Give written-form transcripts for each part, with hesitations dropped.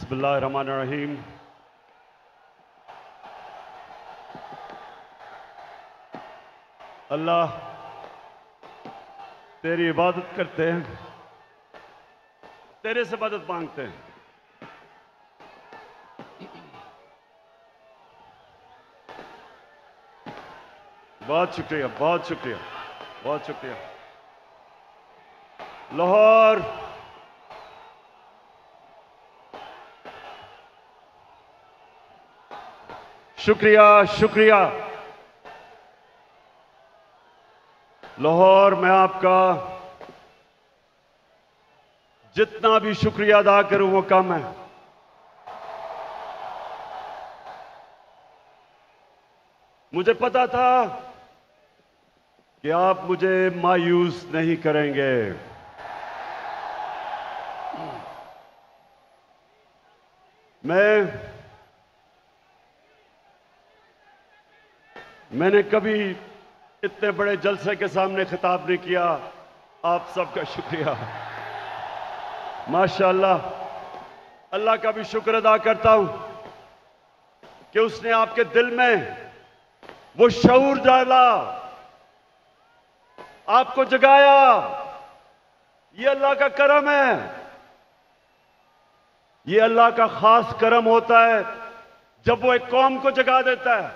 बिस्मिल्लाहिर्रहमानिर्रहीम। अल्लाह तेरी इबादत करते हैं, तेरे से मदद मांगते हैं। बहुत शुक्रिया, बहुत शुक्रिया, बहुत शुक्रिया। लाहौर शुक्रिया, शुक्रिया। लाहौर मैं आपका जितना भी शुक्रिया अदा करूं वो कम है। मुझे पता था कि आप मुझे मायूस नहीं करेंगे। मैंने कभी इतने बड़े जलसे के सामने खिताब नहीं किया। आप सबका शुक्रिया। माशाअल्लाह, अल्लाह का भी शुक्र अदा करता हूं कि उसने आपके दिल में वो शऊर डाला, आपको जगाया। ये अल्लाह का करम है। ये अल्लाह का खास करम होता है जब वो एक कौम को जगा देता है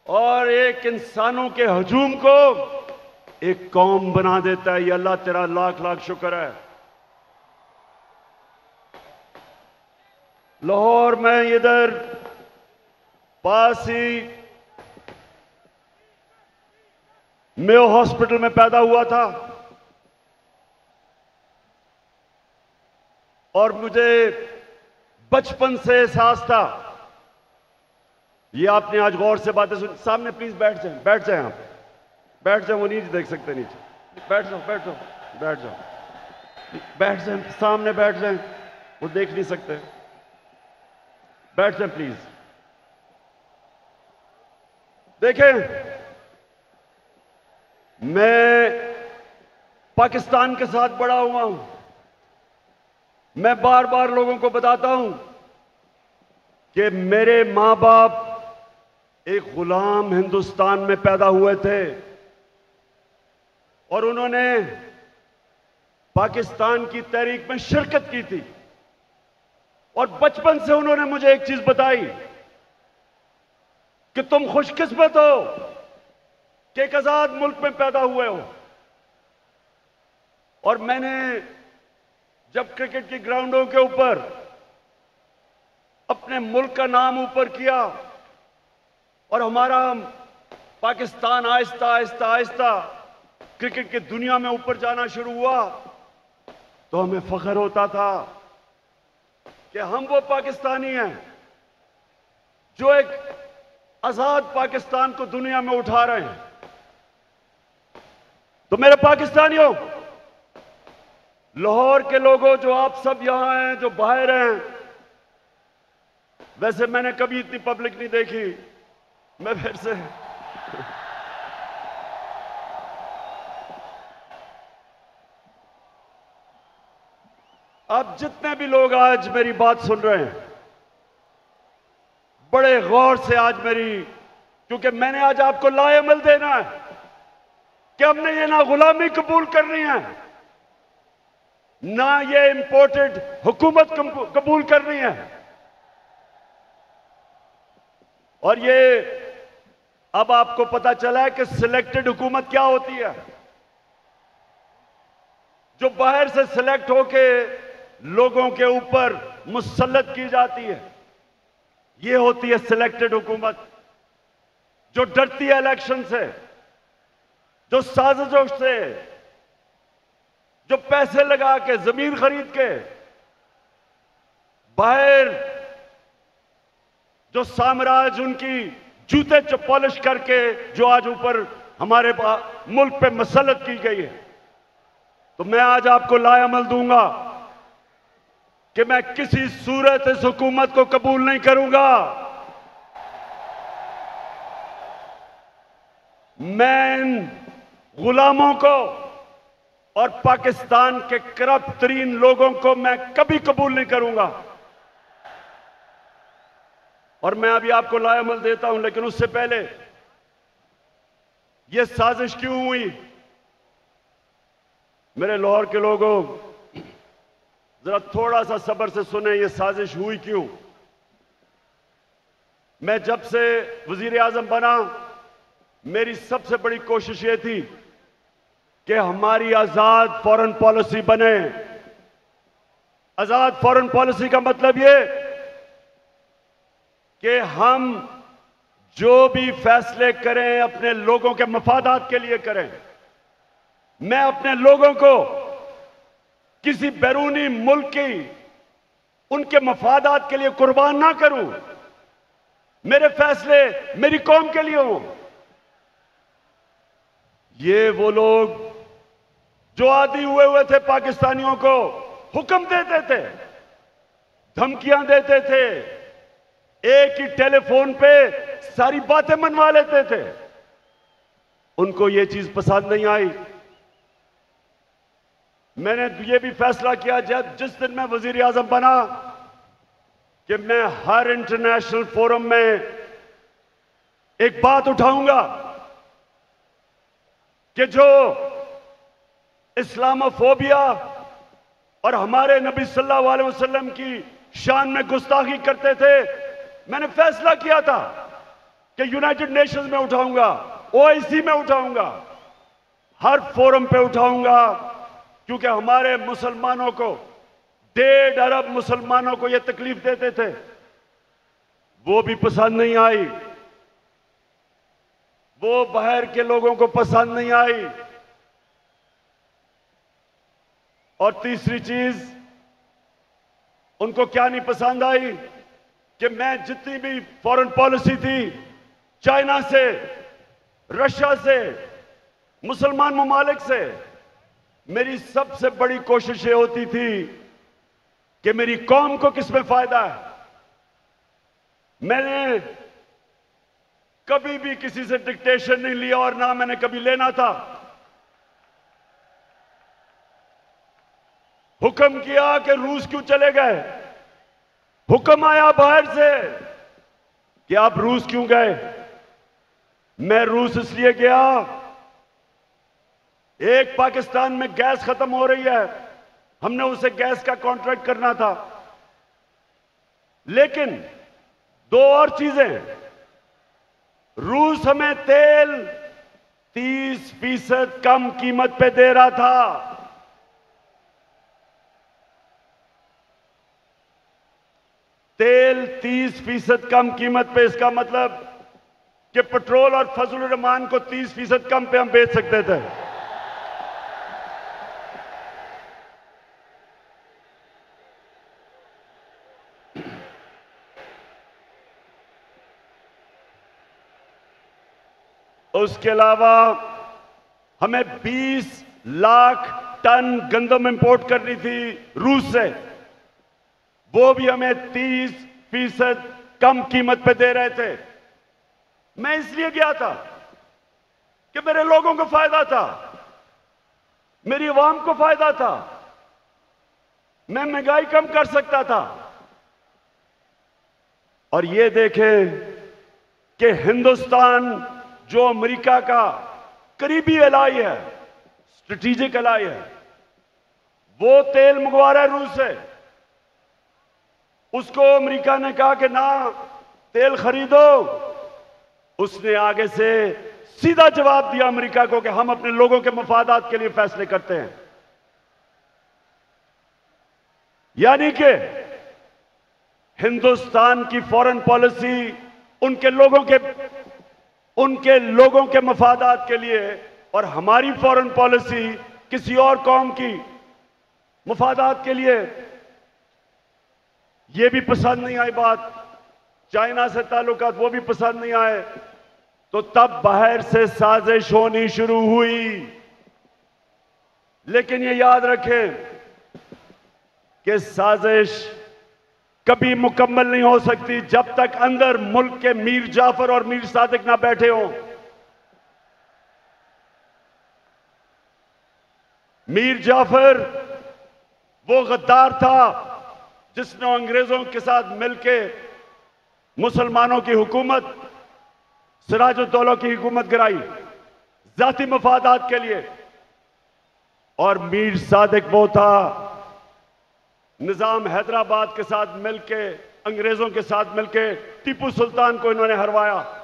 और एक इंसानों के हजूम को एक कौम बना देता है। ये अल्लाह तेरा लाख लाख शुक्र है। लाहौर में इधर पास ही मेयो हॉस्पिटल में पैदा हुआ था और मुझे बचपन से एहसास था। ये आपने आज गौर से बातें सुन। सामने प्लीज बैठ जाएं, बैठ जाएं, आप बैठ जाएं। वो नीचे देख सकते, नीचे बैठ जाओ, बैठ जाओ, बैठ जाओ, बैठ जाएं, सामने बैठ जाएं। वो देख नहीं सकते, बैठ जाएं प्लीज। देखें, मैं पाकिस्तान के साथ बड़ा हुआ हूं। मैं बार बार लोगों को बताता हूं कि मेरे मां बाप एक गुलाम हिंदुस्तान में पैदा हुए थे और उन्होंने पाकिस्तान की तहरीक में शिरकत की थी। और बचपन से उन्होंने मुझे एक चीज बताई कि तुम खुशकिस्मत हो कि एक आजाद मुल्क में पैदा हुए हो। और मैंने जब क्रिकेट की ग्राउंडों के ऊपर अपने मुल्क का नाम ऊपर किया और हमारा पाकिस्तान आहिस्ता आहिस्ता आहिस्ता क्रिकेट की दुनिया में ऊपर जाना शुरू हुआ, तो हमें फख्र होता था कि हम वो पाकिस्तानी हैं जो एक आजाद पाकिस्तान को दुनिया में उठा रहे हैं। तो मेरे पाकिस्तानियों, लाहौर के लोगों, जो आप सब यहां हैं, जो बाहर हैं, वैसे मैंने कभी इतनी पब्लिक नहीं देखी। मैं फिर से आप जितने भी लोग आज मेरी बात सुन रहे हैं, बड़े गौर से आज मेरी, क्योंकि मैंने आज आपको लाएमल देना है कि हमने ये ना गुलामी कबूल करनी है, ना ये इंपोर्टेड हुकूमत कबूल करनी है। और ये अब आपको पता चला है कि सिलेक्टेड हुकूमत क्या होती है। जो बाहर से सिलेक्ट होके लोगों के ऊपर मुसल्लत की जाती है, ये होती है सिलेक्टेड हुकूमत। जो डरती है इलेक्शन से, जो साजिशों से, जो पैसे लगा के, जमीन खरीद के, बाहर जो साम्राज्य उनकी जूते पॉलिश करके जो आज ऊपर हमारे मुल्क पे मसल्लत की गई है। तो मैं आज आपको लाएमल दूंगा कि मैं किसी सूरत इस हुकूमत को कबूल नहीं करूंगा। मैं इन गुलामों को और पाकिस्तान के करप्ट तरीन लोगों को मैं कभी कबूल नहीं करूंगा। और मैं अभी आपको लाएमल देता हूं, लेकिन उससे पहले यह साजिश क्यों हुई? मेरे लाहौर के लोगों, जरा थोड़ा सा सब्र से सुने, यह साजिश हुई क्यों। मैं जब से वजीर आजम बना, मेरी सबसे बड़ी कोशिश यह थी कि हमारी आजाद फॉरेन पॉलिसी बने। आजाद फॉरेन पॉलिसी का मतलब यह कि हम जो भी फैसले करें अपने लोगों के मफादात के लिए करें। मैं अपने लोगों को किसी बैरूनी मुल्क की उनके मफादात के लिए कुर्बान ना करूं। मेरे फैसले मेरी कौम के लिए हों। ये वो लोग जो आदी हुए थे पाकिस्तानियों को हुक्म देते थे, धमकियां देते थे, एक ही टेलीफोन पे सारी बातें मनवा लेते थे, उनको ये चीज पसंद नहीं आई। मैंने ये भी फैसला किया जिस दिन मैं वजीर आजम बना कि मैं हर इंटरनेशनल फोरम में एक बात उठाऊंगा कि जो इस्लामोफोबिया और हमारे नबी सल्लल्लाहु अलैहि वसल्लम की शान में गुस्ताखी करते थे, मैंने फैसला किया था कि यूनाइटेड नेशंस में उठाऊंगा, ओआईसी में उठाऊंगा, हर फोरम पे उठाऊंगा, क्योंकि हमारे मुसलमानों को 1.5 अरब मुसलमानों को यह तकलीफ देते थे, वो भी पसंद नहीं आई, वो बाहर के लोगों को पसंद नहीं आई। और तीसरी चीज उनको क्या नहीं पसंद आई कि मैं जितनी भी फॉरेन पॉलिसी थी, चाइना से, रशिया से, मुसलमान ममालिक से, मेरी सबसे बड़ी कोशिश ये होती थी कि मेरी कौम को किसमें फायदा है। मैंने कभी भी किसी से डिक्टेशन नहीं लिया और ना मैंने कभी लेना था। हुक्म किया कि रूस क्यों चले गए, हुक्म आया बाहर से कि आप रूस क्यों गए। मैं रूस इसलिए गया, एक पाकिस्तान में गैस खत्म हो रही है, हमने उसे गैस का कॉन्ट्रैक्ट करना था, लेकिन 2 और चीजें, रूस हमें तेल 30% कम कीमत पे दे रहा था। तेल 30% कम कीमत पे, इसका मतलब कि पेट्रोल और फजल रहमान को 30% कम पे हम बेच सकते थे। उसके अलावा हमें 20 लाख टन गंदम इंपोर्ट करनी थी रूस से, वो भी हमें 30% कम कीमत पे दे रहे थे। मैं इसलिए गया था कि मेरे लोगों को फायदा था, मेरी आवाम को फायदा था, मैं महंगाई कम कर सकता था। और ये देखें कि हिंदुस्तान जो अमेरिका का करीबी एलाई है, स्ट्रेटेजिक एलाई है, वो तेल मंगवा रहा है रूस से। उसको अमेरिका ने कहा कि ना तेल खरीदो, उसने आगे से सीधा जवाब दिया अमेरिका को कि हम अपने लोगों के मफादात के लिए फैसले करते हैं। यानी कि हिंदुस्तान की फॉरेन पॉलिसी उनके लोगों के मफादात के लिए, और हमारी फॉरेन पॉलिसी किसी और कौम की मफादात के लिए। यह भी पसंद नहीं आई बात, चाइना से ताल्लुकात वो भी पसंद नहीं आए, तो तब बाहर से साजिश होनी शुरू हुई। लेकिन ये याद रखें कि साजिश कभी मुकम्मल नहीं हो सकती जब तक अंदर मुल्क के मीर जाफर और मीर सादिक ना बैठे हों। मीर जाफर वो गद्दार था जिसने अंग्रेजों के साथ मिलकर मुसलमानों की हुकूमत, सिराजुद्दौला की हुकूमत गिराई जाती मफादात के लिए। और मीर सादिक वो था निजाम हैदराबाद के साथ मिलके, अंग्रेजों के साथ मिलके टीपू सुल्तान को इन्होंने हरवाया।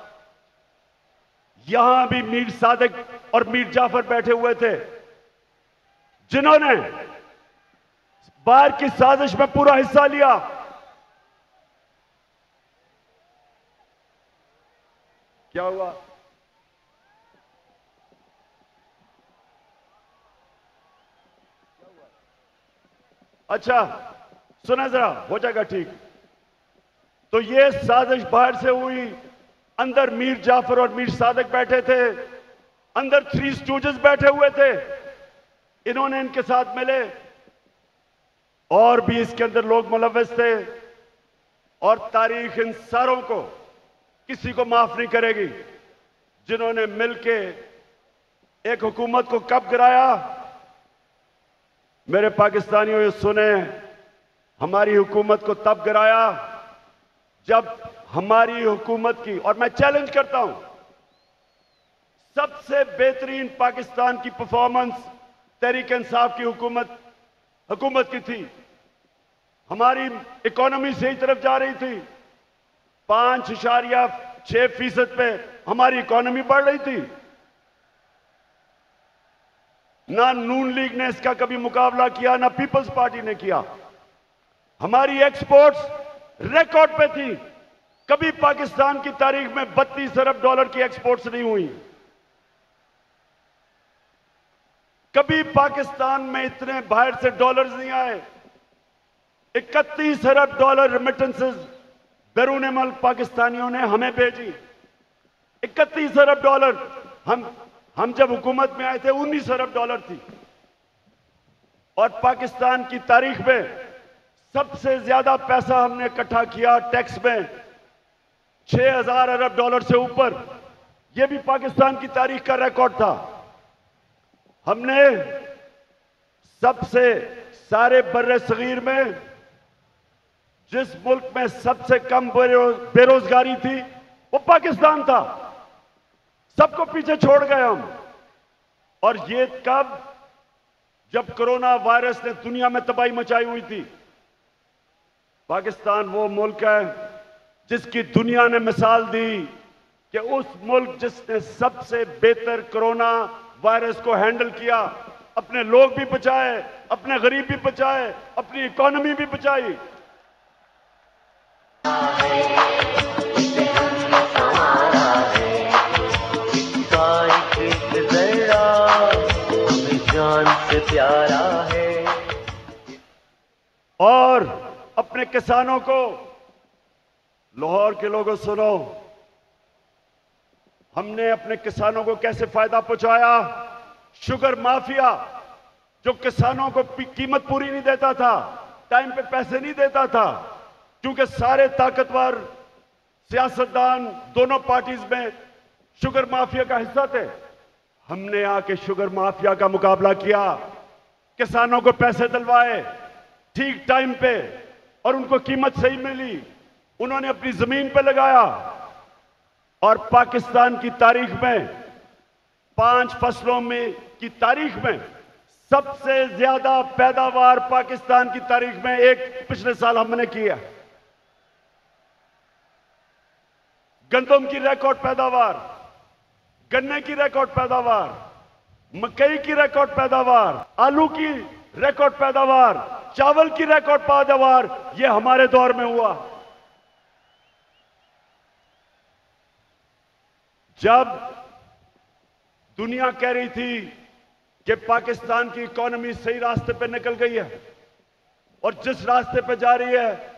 यहां भी मीर सादिक और मीर जाफर बैठे हुए थे जिन्होंने बाहर की साजिश में पूरा हिस्सा लिया। क्या हुआ? अच्छा सुना जरा, हो जाएगा ठीक। तो ये साजिश बाहर से हुई, अंदर मीर जाफर और मीर सादिक बैठे थे, अंदर थ्री स्टूजेस बैठे हुए थे, इन्होंने इनके साथ मिले। और भी इसके अंदर लोग मुलव्वस थे। और तारीख इन सारों को किसी को माफ नहीं करेगी जिन्होंने मिलके एक हुकूमत को कब गिराया। मेरे पाकिस्तानियों ये सुने, हमारी हुकूमत को तब गिराया जब हमारी हुकूमत की, और मैं चैलेंज करता हूं, सबसे बेहतरीन पाकिस्तान की परफॉर्मेंस तहरीक इंसाफ की हुकूमत की थी। हमारी इकोनॉमी सही तरफ जा रही थी, 5.6% पे हमारी इकोनॉमी बढ़ रही थी। ना नून लीग ने इसका कभी मुकाबला किया, ना पीपल्स पार्टी ने किया। हमारी एक्सपोर्ट्स रिकॉर्ड पे थी। कभी पाकिस्तान की तारीख में 32 अरब डॉलर की एक्सपोर्ट्स नहीं हुई। कभी पाकिस्तान में इतने बाहर से डॉलर्स नहीं आए। 31 अरब डॉलर रेमिटेंसेस बैरून मुल्क पाकिस्तानियों ने हमें भेजी। 31 अरब डॉलर। हम जब हुकूमत में आए थे 19 अरब डॉलर थी। और पाकिस्तान की तारीख में सबसे ज्यादा पैसा हमने इकट्ठा किया टैक्स में, 6,000 अरब डॉलर से ऊपर। यह भी पाकिस्तान की तारीख का रिकॉर्ड था। हमने सबसे सारे बर्रे सगीर में जिस मुल्क में सबसे कम बेरोजगारी थी वो पाकिस्तान था। सबको पीछे छोड़ गए हम। और ये कब? जब कोरोना वायरस ने दुनिया में तबाही मचाई हुई थी। पाकिस्तान वो मुल्क है जिसकी दुनिया ने मिसाल दी कि उस मुल्क जिसने सबसे बेहतर कोरोना वायरस को हैंडल किया, अपने लोग भी बचाए, अपने गरीब भी बचाए, अपनी इकोनॉमी भी बचाई। से प्यारा है। और अपने किसानों को, लाहौर के लोगों सुनो, हमने अपने किसानों को कैसे फायदा पहुंचाया। शुगर माफिया जो किसानों को कीमत पूरी नहीं देता था, टाइम पे पैसे नहीं देता था, क्योंकि सारे ताकतवर सियासतदान दोनों पार्टीज में शुगर माफिया का हिस्सा थे। हमने आके शुगर माफिया का मुकाबला किया, किसानों को पैसे दिलवाए ठीक टाइम पे और उनको कीमत सही मिली। उन्होंने अपनी जमीन पे लगाया। और पाकिस्तान की तारीख में 5 फसलों में की तारीख में सबसे ज्यादा पैदावार पाकिस्तान की तारीख में एक पिछले साल हमने किया। गंदम की रिकॉर्ड पैदावार, गन्ने की रिकॉर्ड पैदावार, मकई की रिकॉर्ड पैदावार, आलू की रिकॉर्ड पैदावार, चावल की रिकॉर्ड पैदावार, यह हमारे दौर में हुआ। जब दुनिया कह रही थी कि पाकिस्तान की इकोनॉमी सही रास्ते पे निकल गई है और जिस रास्ते पे जा रही है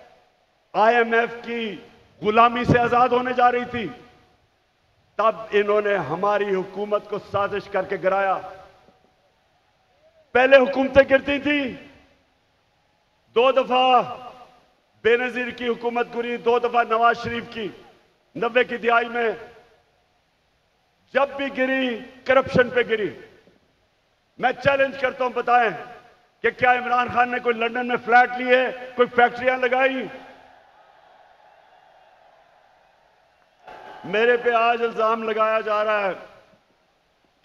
आईएमएफ की गुलामी से आजाद होने जा रही थी, तब इन्होंने हमारी हुकूमत को साजिश करके गिराया। पहले हुकूमतें गिरती थी, 2 दफा बेनजीर की हुकूमत गिरी, 2 दफा नवाज शरीफ की 90 की दिहाई में। जब भी गिरी करप्शन पे गिरी। मैं चैलेंज करता हूं, बताएं कि क्या इमरान खान ने कोई लंदन में फ्लैट लिए, कोई फैक्ट्रियां लगाई? मेरे पे आज इल्जाम लगाया जा रहा है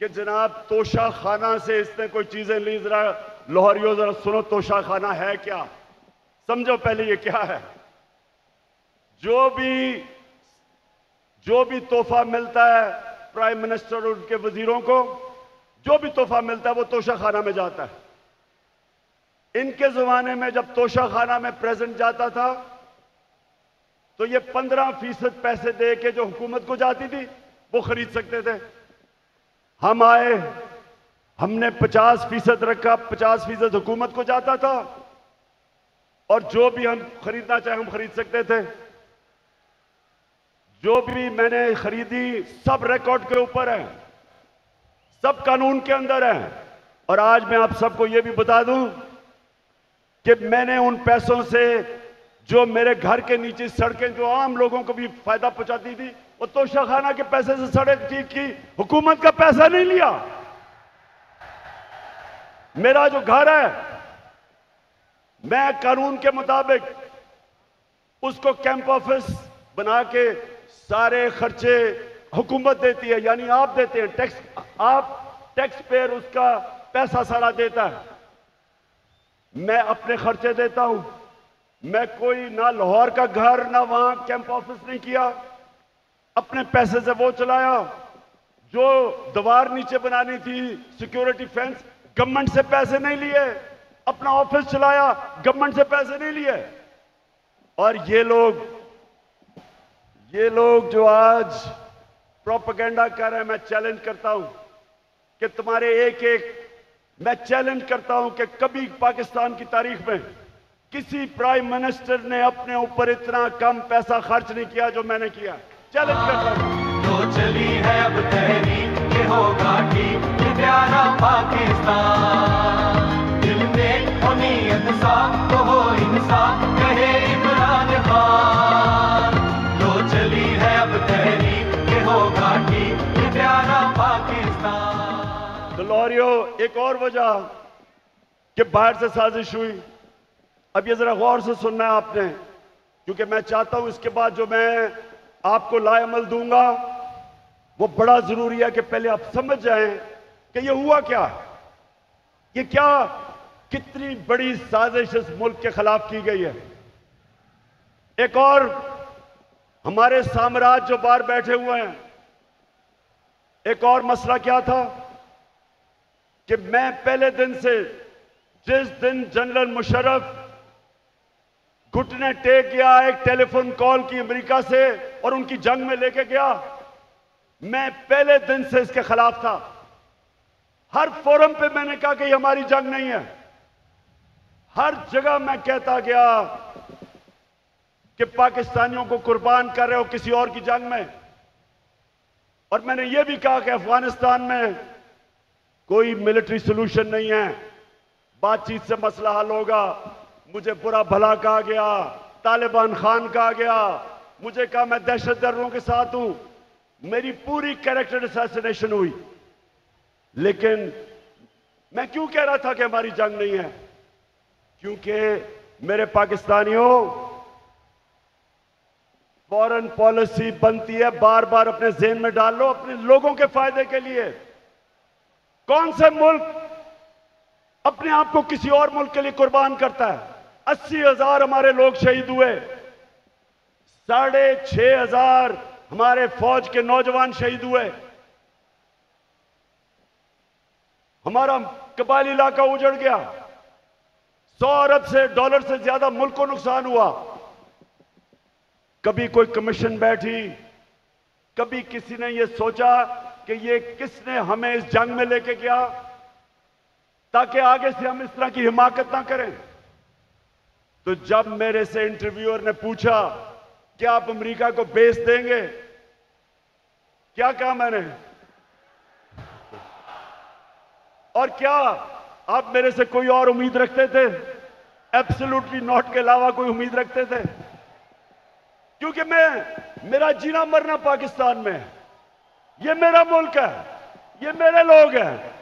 कि जनाब तोशा खाना से इसने कोई चीजें ली। जरा लाहौरियों जरा सुनो, तोशा खाना है क्या? समझो पहले ये क्या है। जो भी तोहफा मिलता है प्राइम मिनिस्टर और उनके वजीरों को, जो भी तोहफा मिलता है वो तोशा खाना में जाता है। इनके जमाने में जब तोशा खाना में प्रेजेंट जाता था तो ये 15% पैसे दे के जो हुकूमत को जाती थी वो खरीद सकते थे। हम आए, हमने 50% रखा, 50% हुकूमत को जाता था और जो भी हम खरीदना चाहे हम खरीद सकते थे। जो भी मैंने खरीदी सब रिकॉर्ड के ऊपर है, सब कानून के अंदर है। और आज मैं आप सबको यह भी बता दूं कि मैंने उन पैसों से जो मेरे घर के नीचे सड़कें जो आम लोगों को भी फायदा पहुंचाती थी, वो तोशा खाना के पैसे से सड़क ठीक की, हुकूमत का पैसा नहीं लिया। मेरा जो घर है मैं कानून के मुताबिक उसको कैंप ऑफिस बना के सारे खर्चे हुकूमत देती है, यानी आप देते हैं टैक्स, आप टैक्स पेयर उसका पैसा सारा देता है। मैं अपने खर्चे देता हूं। मैं कोई ना लाहौर का घर ना वहां कैंप ऑफिस नहीं किया, अपने पैसे से वो चलाया। जो दीवार नीचे बनानी थी सिक्योरिटी फेंस, गवर्नमेंट से पैसे नहीं लिए, अपना ऑफिस चलाया, गवर्नमेंट से पैसे नहीं लिए। और ये लोग जो आज प्रोपेगेंडा कर रहे हैं, मैं चैलेंज करता हूं कि तुम्हारे मैं चैलेंज करता हूं कि कभी पाकिस्तान की तारीख में किसी प्राइम मिनिस्टर ने अपने ऊपर इतना कम पैसा खर्च नहीं किया जो मैंने किया। चैलेंज करता हूं। तो चली है अब तहरीक, ये होगा ठीक, ये प्यारा पाकिस्तान। दिल में हो नीयत साफ तो हो इंसाफ, कहे इमरान खान। तो चली है अब तहरीक, ये होगा ठीक, ये प्यारा पाकिस्तान। तो लाहौरियों, एक और वजह कि बाहर से साजिश हुई, अब ये जरा गौर से सुनना है आपने, क्योंकि मैं चाहता हूं इसके बाद जो मैं आपको लाएमल दूंगा वो बड़ा जरूरी है कि पहले आप समझ जाएं कि ये हुआ क्या, ये क्या, कितनी बड़ी साजिश इस मुल्क के खिलाफ की गई है। एक और हमारे साम्राज्य जो बाहर बैठे हुए हैं, एक और मसला क्या था कि मैं पहले दिन से, जिस दिन जनरल मुशर्रफ घुटने टेक गया एक टेलीफोन कॉल की अमेरिका से और उनकी जंग में लेके गया, मैं पहले दिन से इसके खिलाफ था। हर फोरम पे मैंने कहा कि ये हमारी जंग नहीं है। हर जगह मैं कहता गया कि पाकिस्तानियों को कुर्बान कर रहे हो किसी और की जंग में। और मैंने ये भी कहा कि अफगानिस्तान में कोई मिलिट्री सोल्यूशन नहीं है, बातचीत से मसला हल होगा। मुझे बुरा भला कहा गया, तालिबान खान कहा गया, मुझे कहा मैं दहशतगर्दों के साथ हूं, मेरी पूरी कैरेक्टर असैसिनेशन हुई। लेकिन मैं क्यों कह रहा था कि हमारी जंग नहीं है? क्योंकि मेरे पाकिस्तानियों, फॉरेन पॉलिसी बनती है, बार बार अपने ज़हन में डाल लो, अपने लोगों के फायदे के लिए। कौन से मुल्क अपने आप को किसी और मुल्क के लिए कुर्बान करता है? 80,000 हमारे लोग शहीद हुए, 6,500 हमारे फौज के नौजवान शहीद हुए, हमारा कबायली इलाका उजड़ गया, 100 अरब से डॉलर से ज्यादा मुल्क को नुकसान हुआ। कभी कोई कमीशन बैठी, कभी किसी ने यह सोचा कि ये किसने हमें इस जंग में लेके गया ताकि आगे से हम इस तरह की हिमाकत ना करें। तो जब मेरे से इंटरव्यूअर ने पूछा क्या आप अमेरिका को बेच देंगे, क्या कहा मैंने? और क्या आप मेरे से कोई और उम्मीद रखते थे? एब्सोल्युटली नॉट के अलावा कोई उम्मीद रखते थे? क्योंकि मेरा जीना मरना पाकिस्तान में है। ये मेरा मुल्क है, ये मेरे लोग हैं।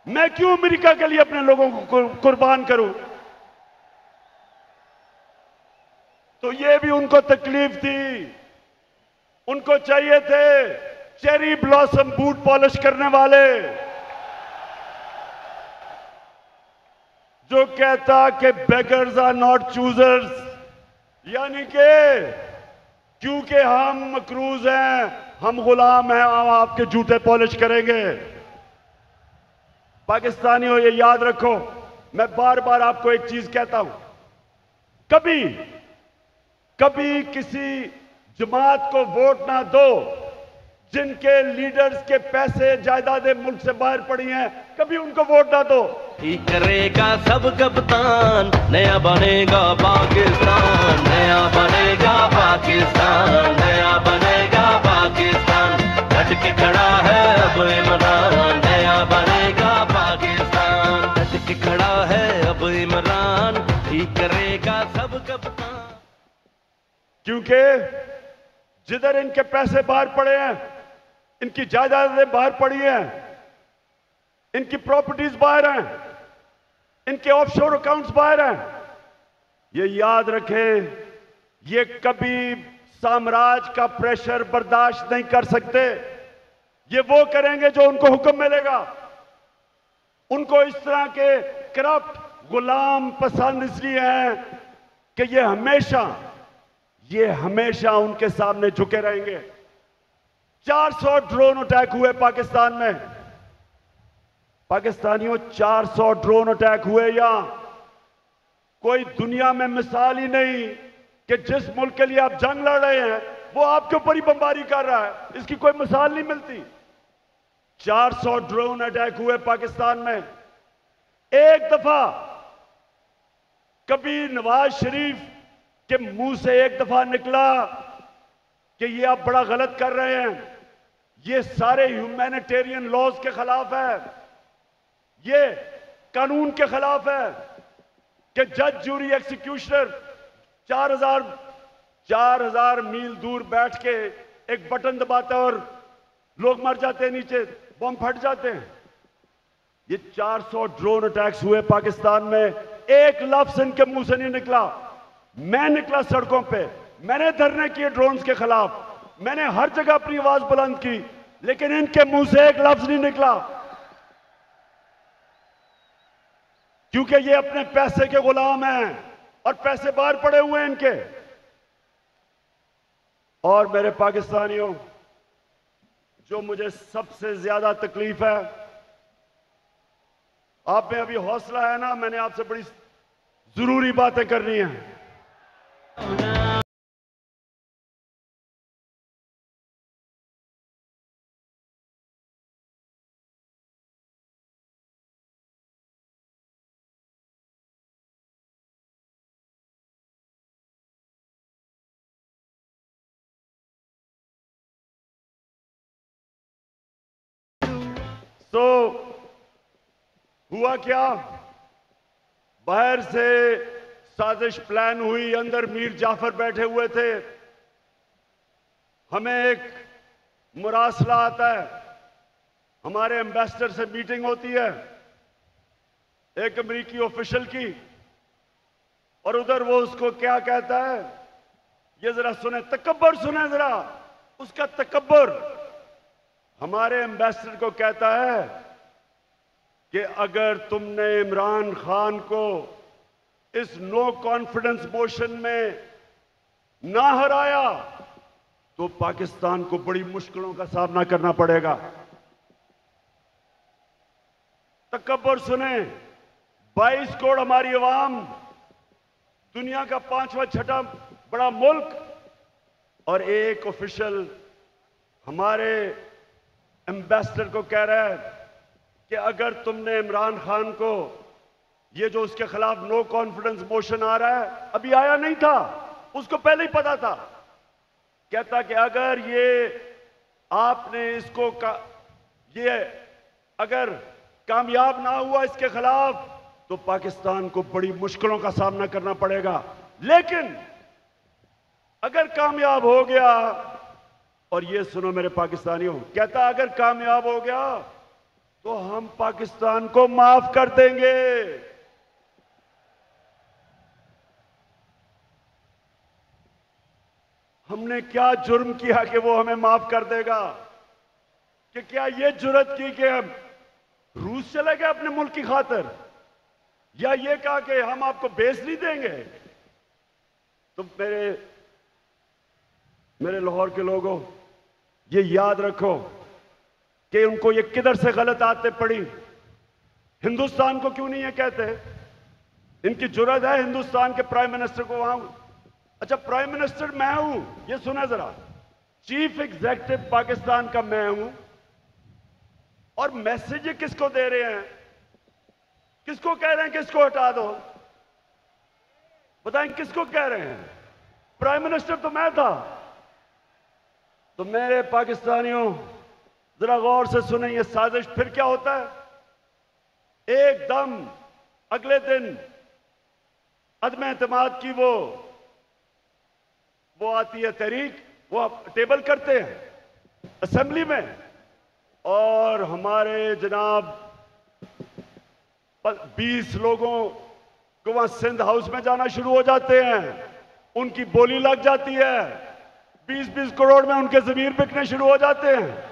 मैं क्यों अमेरिका के लिए अपने लोगों को कुर्बान करूं? तो ये भी उनको तकलीफ थी। उनको चाहिए थे चेरी ब्लॉसम बूट पॉलिश करने वाले, जो कहता कि बेगर्स आर नॉट चूजर्स, यानी कि क्योंकि हम मकरूज हैं, हम गुलाम हैं, हम आपके जूते पॉलिश करेंगे। पाकिस्तानियों, ये याद रखो, मैं बार बार आपको एक चीज कहता हूं, कभी कभी किसी जमात को वोट ना दो जिनके लीडर्स के पैसे जायदादें मुल्क से बाहर पड़ी हैं, कभी उनको वोट ना दो। ठीक करेगा सब कप्तान, नया बनेगा पाकिस्तान, नया बनेगा पाकिस्तान, नया बनेगा पाकिस्तान। डट के खड़ा है अब इमरान, नया बनेगा पाकिस्तान। डट के खड़ा है अब इमरान, ठीक करेगा सब कप्तान। क्योंकि जिधर इनके पैसे बाहर पड़े हैं, इनकी जायदादें बाहर पड़ी हैं, इनकी प्रॉपर्टीज बाहर हैं, इनके ऑफशोर अकाउंट्स बाहर हैं, ये याद रखें, ये कभी साम्राज्य का प्रेशर बर्दाश्त नहीं कर सकते। ये वो करेंगे जो उनको हुक्म मिलेगा। उनको इस तरह के करप्ट गुलाम पसंद इसलिए हैं कि ये हमेशा उनके सामने झुके रहेंगे। 400 ड्रोन अटैक हुए पाकिस्तान में। पाकिस्तानियों, 400 ड्रोन अटैक हुए यहां। कोई दुनिया में मिसाल ही नहीं कि जिस मुल्क के लिए आप जंग लड़ रहे हैं वो आपके ऊपर ही बमबारी कर रहा है। इसकी कोई मिसाल नहीं मिलती। 400 ड्रोन अटैक हुए पाकिस्तान में। एक दफा कभी नवाज शरीफ के मुंह से एक दफा निकला कि ये आप बड़ा गलत कर रहे हैं, ये सारे ह्यूमैनिटेरियन लॉज के खिलाफ है, ये कानून के खिलाफ है कि जज, जूरी, एग्जीक्यूशनर 4000 मील दूर बैठ के एक बटन दबाता है और लोग मर जाते हैं, नीचे बम फट जाते हैं। ये 400 ड्रोन अटैक्स हुए पाकिस्तान में। एक लफ्ज इनके मुंह से नहीं निकला। मैं निकला सड़कों पे, मैंने धरने किए ड्रोन्स के खिलाफ, मैंने हर जगह अपनी आवाज बुलंद की, लेकिन इनके मुंह से एक लफ्ज नहीं निकला, क्योंकि ये अपने पैसे के गुलाम हैं और पैसे बाहर पड़े हुए हैं इनके। और मेरे पाकिस्तानियों, जो मुझे सबसे ज्यादा तकलीफ है, आप में अभी हौसला है ना, मैंने आपसे बड़ी जरूरी बातें करनी है। तो हुआ क्या, बाहर से साजिश प्लान हुई, अंदर मीर जाफर बैठे हुए थे। हमें एक मुरासला आता है, हमारे एम्बेसडर से मीटिंग होती है एक अमेरिकी ऑफिशियल की, और उधर वो उसको क्या कहता है, ये जरा सुने, तकब्बर सुने जरा, उसका तकब्बर। हमारे एम्बेसडर को कहता है कि अगर तुमने इमरान खान को इस नो कॉन्फिडेंस मोशन में ना हराया तो पाकिस्तान को बड़ी मुश्किलों का सामना करना पड़ेगा। तकब्बर सुने, 22 करोड़ हमारी आवाम, दुनिया का 5वां 6वां बड़ा मुल्क, और एक ऑफिशियल हमारे एम्बेसडर को कह रहा है कि अगर तुमने इमरान खान को, ये जो उसके खिलाफ नो कॉन्फिडेंस मोशन आ रहा है, अभी आया नहीं था, उसको पहले ही पता था, कहता कि अगर ये आपने इसको ये अगर कामयाब ना हुआ इसके खिलाफ तो पाकिस्तान को बड़ी मुश्किलों का सामना करना पड़ेगा। लेकिन अगर कामयाब हो गया, और ये सुनो मेरे पाकिस्तानियों, कहता अगर कामयाब हो गया तो हम पाकिस्तान को माफ कर देंगे। हमने क्या जुर्म किया कि वो हमें माफ कर देगा? कि क्या ये जुर्रत की कि हम रूस चले गए अपने मुल्क की खातिर, या ये कहा कि हम आपको बेस नहीं देंगे? तो मेरे लाहौर के लोगों, ये याद रखो कि उनको ये किधर से गलत आदतें पड़ी। हिंदुस्तान को क्यों नहीं ये कहते? इनकी जुर्रत है हिंदुस्तान के प्राइम मिनिस्टर को वहां, अच्छा प्राइम मिनिस्टर मैं हूं, ये सुना जरा, चीफ एग्जीक्यूटिव पाकिस्तान का मैं हूं, और मैसेज किसको दे रहे हैं? किसको कह रहे हैं किसको हटा दो? बताएं किसको कह रहे हैं? प्राइम मिनिस्टर तो मैं था। तो मेरे पाकिस्तानियों, जरा गौर से सुने ये साजिश। फिर क्या होता है? एकदम अगले दिन अदम एतमाद की वो आती है तहरीक, वो टेबल करते हैं असेंबली में, और हमारे जनाब 20 लोगों को वहां सिंध हाउस में जाना शुरू हो जाते हैं। उनकी बोली लग जाती है, 20-20 करोड़ में उनके जमीर बिकने शुरू हो जाते हैं।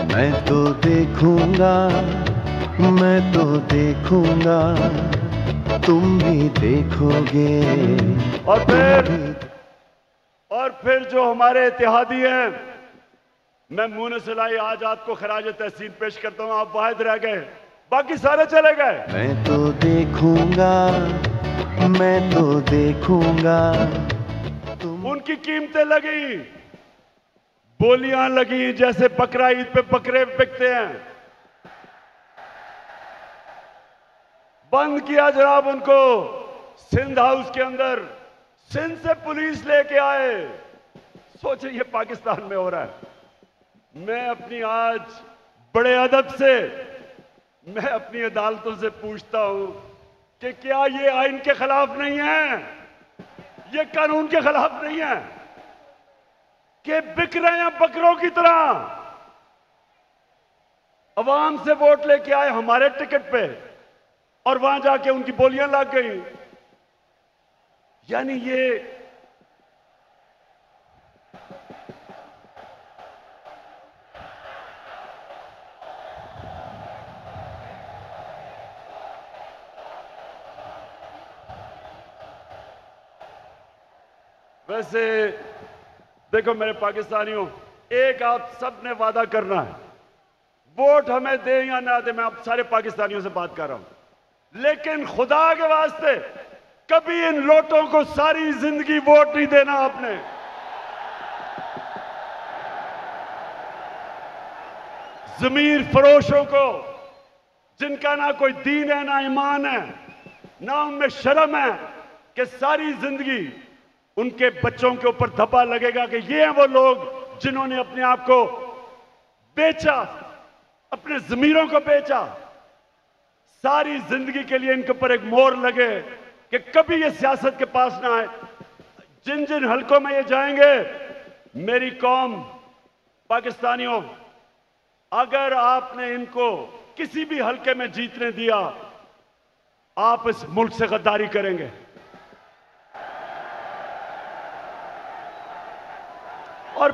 मैं तो देखूंगा, मैं तो देखूंगा, तुम भी देखोगे। और फिर जो हमारे इत्तेहादी हैं, मैं मुंह ने सिलाई आज आपको खराज तहसीन पेश करता हूं। आप वाहिद रह गए, बाकी सारे चले गए। मैं तो देखूंगा, मैं तो देखूंगा, उनकी कीमतें लगी, बोलियां लगी, जैसे बकरा ईद पे बकरे बिकते हैं। बंद किया जनाब उनको सिंध हाउस के अंदर, सिंध से पुलिस लेके आए। सोचे ये पाकिस्तान में हो रहा है। मैं अपनी आज बड़े अदब से मैं अपनी अदालतों से पूछता हूं कि क्या ये आइन के खिलाफ नहीं है, ये कानून के खिलाफ नहीं है कि बिक रहे हैं बकरों की तरह? अवाम से वोट लेके आए हमारे टिकट पे, और वहां जाके उनकी बोलियां लग गई। यानी ये वैसे देखो मेरे पाकिस्तानियों, एक आप सब ने वादा करना है, वोट हमें दे या ना दे, मैं आप सारे पाकिस्तानियों से बात कर रहा हूं, लेकिन खुदा के वास्ते कभी इन लोटों को सारी जिंदगी वोट नहीं देना आपने। जमीर फरोशों को, जिनका ना कोई दीन है ना ईमान है, ना उनमें शर्म है, कि सारी जिंदगी उनके बच्चों के ऊपर धब्बा लगेगा कि ये हैं वो लोग जिन्होंने अपने आप को बेचा, अपने जमीरों को बेचा। सारी जिंदगी के लिए इनके ऊपर एक मोहर लगे कि कभी ये सियासत के पास ना आए। जिन जिन हलकों में ये जाएंगे, मेरी कौम पाकिस्तानियों, अगर आपने इनको किसी भी हलके में जीतने दिया, आप इस मुल्क से गद्दारी करेंगे। और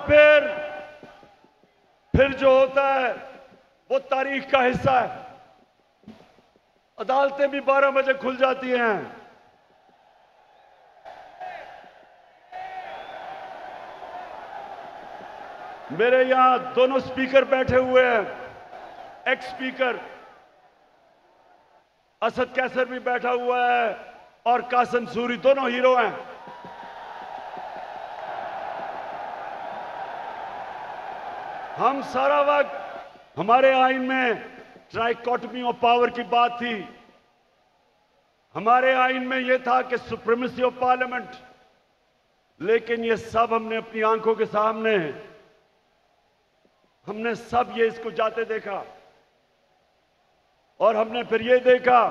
फिर जो होता है वो तारीख का हिस्सा है। अदालतें भी 12 बजे खुल जाती हैं। मेरे यहां दोनों स्पीकर बैठे हुए हैं, एक्स स्पीकर असद कैसर भी बैठा हुआ है और कासिम सूरी, दोनों हीरो हैं। हम सारा वक्त, हमारे आइन में ट्राइकोटमी ऑफ पावर की बात थी। हमारे आइन में यह था कि सुप्रीमेसी ऑफ पार्लियामेंट, लेकिन ये सब हमने अपनी आंखों के सामने, हमने सब ये इसको जाते देखा, और हमने फिर ये देखा,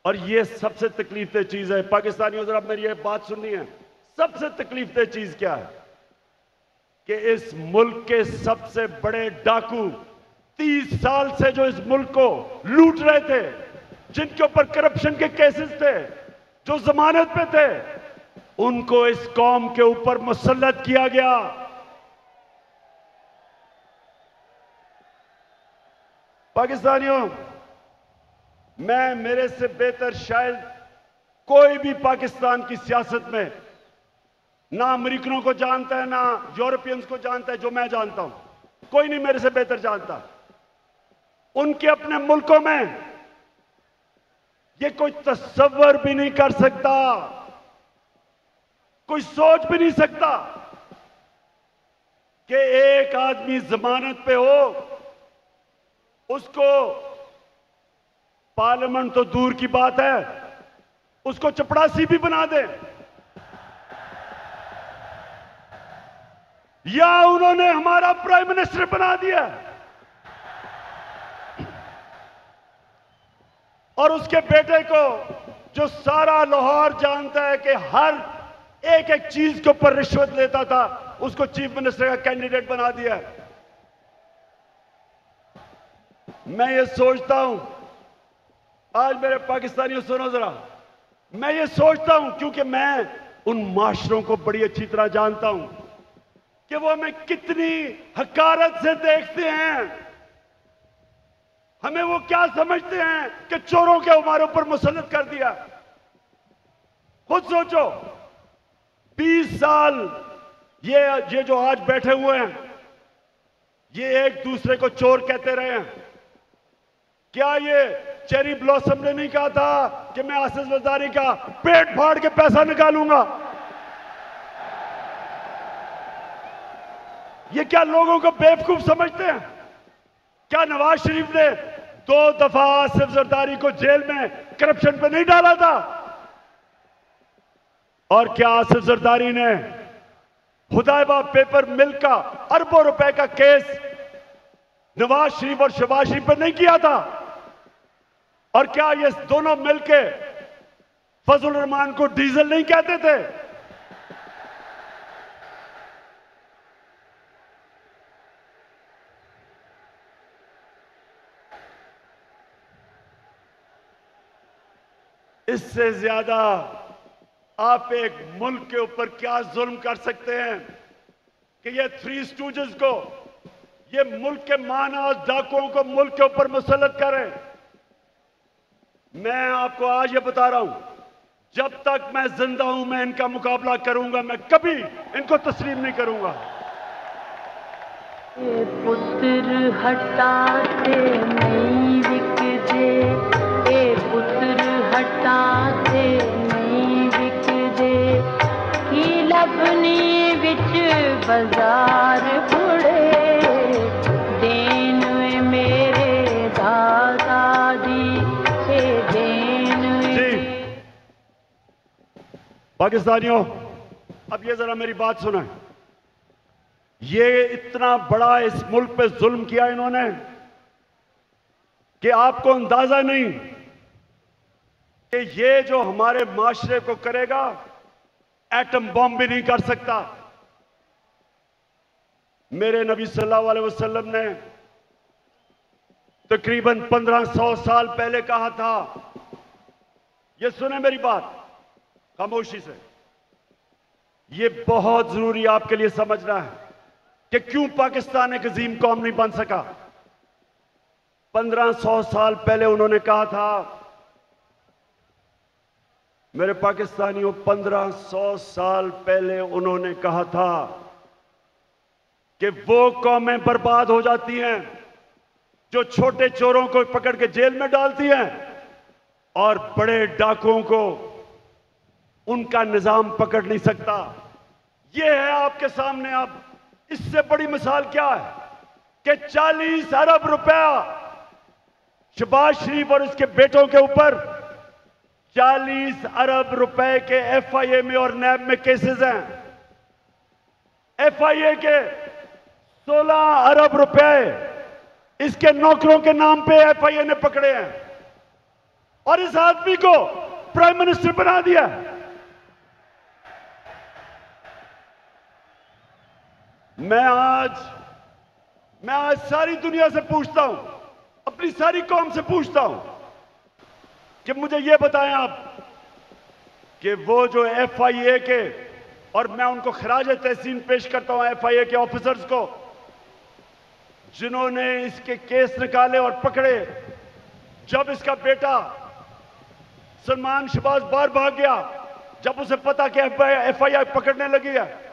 और ये सबसे तकलीफ दह चीज है। पाकिस्तानियों, जरा मेरी ये बात सुननी है, सबसे तकलीफदेह चीज क्या है कि इस मुल्क के सबसे बड़े डाकू 30 साल से जो इस मुल्क को लूट रहे थे, जिनके ऊपर करप्शन के केसेस थे, जो जमानत पे थे, उनको इस कौम के ऊपर मुसल्लत किया गया। पाकिस्तानियों, मैं मेरे से बेहतर शायद कोई भी पाकिस्तान की सियासत में ना अमेरिकनों को जानता है, ना यूरोपियंस को जानता है जो मैं जानता हूं। कोई नहीं मेरे से बेहतर जानता। उनके अपने मुल्कों में ये कोई तस्वर भी नहीं कर सकता, कोई सोच भी नहीं सकता कि एक आदमी जमानत पे हो, उसको पार्लियामेंट तो दूर की बात है, उसको चपड़ासी भी बना दे, या उन्होंने हमारा प्राइम मिनिस्टर बना दिया और उसके बेटे को, जो सारा लाहौर जानता है कि हर एक एक चीज के ऊपर रिश्वत लेता था, उसको चीफ मिनिस्टर का कैंडिडेट बना दिया। मैं ये सोचता हूं, आज मेरे पाकिस्तानियों सुनो जरा, मैं ये सोचता हूं क्योंकि मैं उन माशरों को बड़ी अच्छी तरह जानता हूं कि वो हमें कितनी हकारत से देखते हैं, हमें वो क्या समझते हैं कि चोरों के हमारे ऊपर मुसल्लत कर दिया। खुद सोचो, 20 साल ये जो आज बैठे हुए हैं, ये एक दूसरे को चोर कहते रहे हैं। क्या ये चेरी ब्लॉसम ने नहीं कहा था कि मैं आसिफ जरदारी का पेट फाड़ के पैसा निकालूंगा? ये क्या लोगों को बेवकूफ समझते हैं? क्या नवाज शरीफ ने 2 दफा आसिफ जरदारी को जेल में करप्शन पे नहीं डाला था? और क्या आसिफ जरदारी ने हुदैबा पेपर मिल का अरबों रुपए का केस नवाज शरीफ और शहबाज शरीफ पर नहीं किया था? और क्या ये दोनों मिलके फजल रहमान को डीजल नहीं कहते थे? इससे ज्यादा आप एक मुल्क के ऊपर क्या जुल्म कर सकते हैं कि ये 3 स्टूजेस को, ये मुल्क के माना डाकुओं को मुल्क के ऊपर मुसल्लत करें। मैं आपको आज ये बता रहा हूं, जब तक मैं जिंदा हूं मैं इनका मुकाबला करूंगा, मैं कभी इनको तस्लीम नहीं करूंगा। पुत्र हटाते नहीं विकजे, पुत्र हटाते नहीं विकजे, की लबनी विच बाजार बुड़े, देन मेरे दादा दी से देन। पाकिस्तानियों, अब ये जरा मेरी बात सुना। ये इतना बड़ा इस मुल्क पे जुल्म किया इन्होंने कि आपको अंदाजा नहीं कि ये जो हमारे माशरे को करेगा, एटम बॉम्ब भी नहीं कर सकता। मेरे नबी सल्लल्लाहु अलैहि वसल्लम ने तकरीबन 1500 साल पहले कहा था, ये सुने मेरी बात खामोशी से, ये बहुत जरूरी आपके लिए समझना है कि क्यों पाकिस्तान एक अजीम कौम नहीं बन सका। 1500 साल पहले उन्होंने कहा था, मेरे पाकिस्तानियों, 1500 साल पहले उन्होंने कहा था कि वो कौमें बर्बाद हो जाती हैं जो छोटे चोरों को पकड़ के जेल में डालती हैं और बड़े डाकुओं को उनका निजाम पकड़ नहीं सकता। ये है आपके सामने। अब इससे बड़ी मिसाल क्या है कि 40 अरब रुपया शहबाज शरीफ और इसके बेटों के ऊपर 40 अरब रुपए के एफआईए में और नैब में केसेस हैं। एफआईए के 16 अरब रुपए इसके नौकरों के नाम पे एफआईए ने पकड़े हैं और इस आदमी को प्राइम मिनिस्टर बना दिया। मैं आज सारी दुनिया से पूछता हूं, अपनी सारी कौम से पूछता हूं कि मुझे यह बताएं आप कि वो जो FIA के, और मैं उनको खराज तहसीन पेश करता हूं FIA के ऑफिसर्स को, जिन्होंने इसके केस निकाले और पकड़े। जब इसका बेटा सलमान शहबाज बाहर भाग गया, जब उसे पता कि FIA पकड़ने लगी है,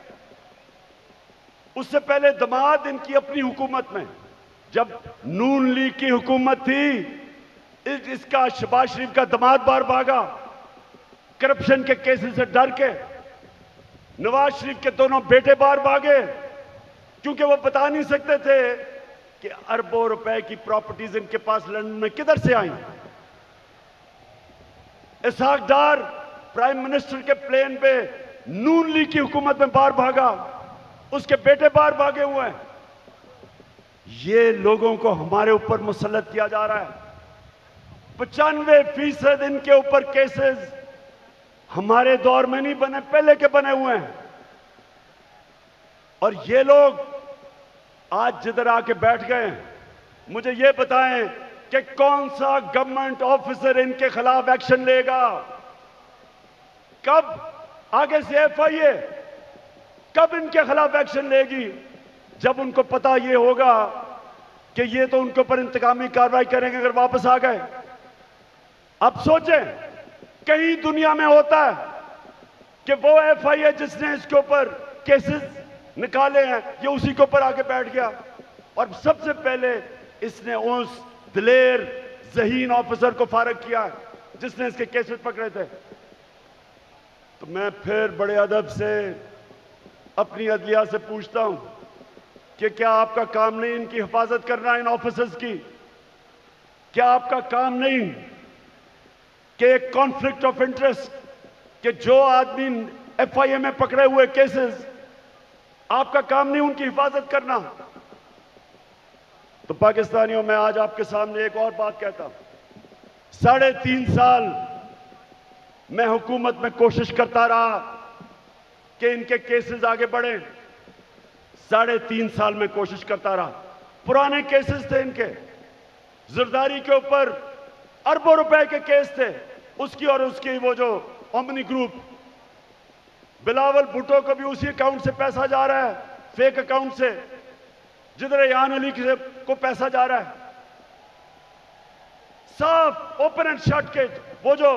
उससे पहले दामाद इनकी अपनी हुकूमत में, जब नून लीग की हुकूमत थी, इसका शहबाज शरीफ का दामाद बाहर भागा करप्शन के केसेस से डर के। नवाज शरीफ के दोनों बेटे बाहर भागे क्योंकि वो बता नहीं सकते थे कि अरबों रुपए की प्रॉपर्टीज इनके पास लंदन में किधर से आई। इसहाक डार प्राइम मिनिस्टर के प्लेन पे नून लीग की हुकूमत में बाहर भागा, उसके बेटे बाहर भागे हुए हैं। ये लोगों को हमारे ऊपर मुसल्लत किया जा रहा है। 95% इनके ऊपर केसेस हमारे दौर में नहीं बने, पहले के बने हुए हैं। और ये लोग आज जिधर आके बैठ गए हैं, मुझे ये बताएं कि कौन सा गवर्नमेंट ऑफिसर इनके खिलाफ एक्शन लेगा? कब आगे से FIA कब इनके खिलाफ एक्शन लेगी? जब उनको पता ये होगा कि ये तो उनके ऊपर इंतकामी कार्रवाई करेंगे अगर वापस आ गए। अब सोचें, कहीं दुनिया में होता है कि वो FIA जिसने इसके ऊपर केसेस निकाले हैं, ये उसी के ऊपर आके बैठ गया और सबसे पहले इसने उस दिलेर ज़हीन ऑफिसर को फारग किया जिसने इसके केसेस पकड़े थे। तो मैं फिर बड़े अदब से अपनी अदलिया से पूछता हूं कि क्या आपका काम नहीं इनकी हिफाजत करना, इन ऑफिसर्स की? क्या आपका काम नहीं कि एक कॉन्फ्लिक्ट ऑफ इंटरेस्ट, कि जो आदमी FIA में पकड़े हुए केसेस, आपका काम नहीं उनकी हिफाजत करना? तो पाकिस्तानियों, मैं आज आपके सामने एक और बात कहता हूं। 3.5 साल मैं हुकूमत में कोशिश करता रहा कि इनके केसेस आगे बढ़े। 3.5 साल में कोशिश करता रहा। पुराने केसेस थे इनके, जरदारी के ऊपर अरबों रुपए के केस थे, उसकी और उसकी वो जो ओमनी ग्रुप, बिलावल भुट्टो को भी उसी अकाउंट से पैसा जा रहा है, फेक अकाउंट से, जिधर रेहान अली को पैसा जा रहा है। साफ ओपन एंड शट केस, वो जो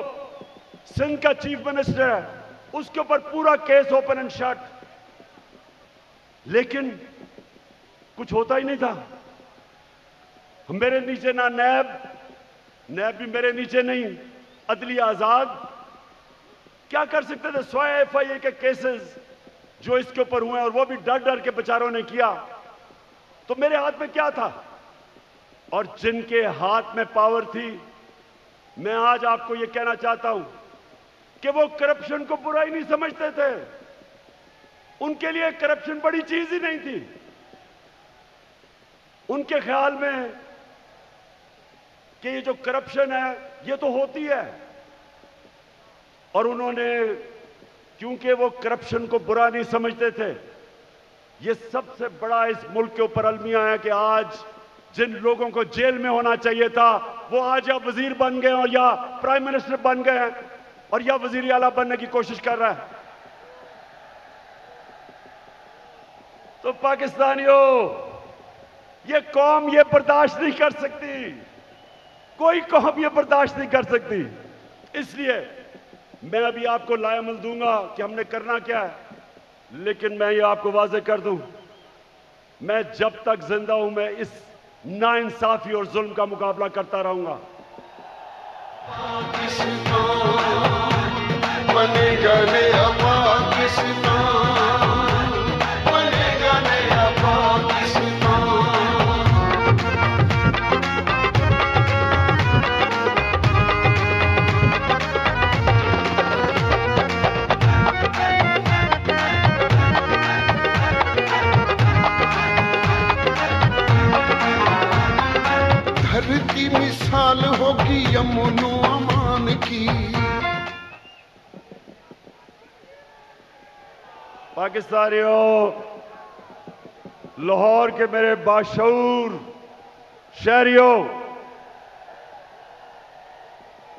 सिंध का चीफ मिनिस्टर है उसके ऊपर पूरा केस ओपन एंड शट, लेकिन कुछ होता ही नहीं था। मेरे नीचे ना नैब भी मेरे नीचे नहीं, अदलिया आजाद। क्या कर सकते थे? स्वयं FIA के केसेस जो इसके ऊपर हुए और वो भी डर डर के बेचारों ने किया, तो मेरे हाथ में क्या था? और जिनके हाथ में पावर थी, मैं आज आपको यह कहना चाहता हूं कि वो करप्शन को बुराई नहीं समझते थे। उनके लिए करप्शन बड़ी चीज ही नहीं थी। उनके ख्याल में कि ये जो करप्शन है ये तो होती है, और उन्होंने, क्योंकि वो करप्शन को बुरा नहीं समझते थे, ये सबसे बड़ा इस मुल्क के ऊपर अलमिया है कि आज जिन लोगों को जेल में होना चाहिए था वो आज या वजीर बन गए और या प्राइम मिनिस्टर बन गए हैं और या वजीर आला बनने की कोशिश कर रहा है। तो पाकिस्तानियों, ये कौम ये बर्दाश्त नहीं कर सकती, कोई कौम ये बर्दाश्त नहीं कर सकती। इसलिए मैं अभी आपको लायमल दूंगा कि हमने करना क्या है, लेकिन मैं ये आपको वाज़ेह कर दूं, मैं जब तक जिंदा हूं मैं इस नाइंसाफी और जुल्म का मुकाबला करता रहूंगा। बनेगा नया पाकिस्तान, बनेगा नया पाकिस्तान। धरती मिसाल होगी अमन अमान की। पाकिस्तानियों, लाहौर के मेरे बाशऊर शहरियों,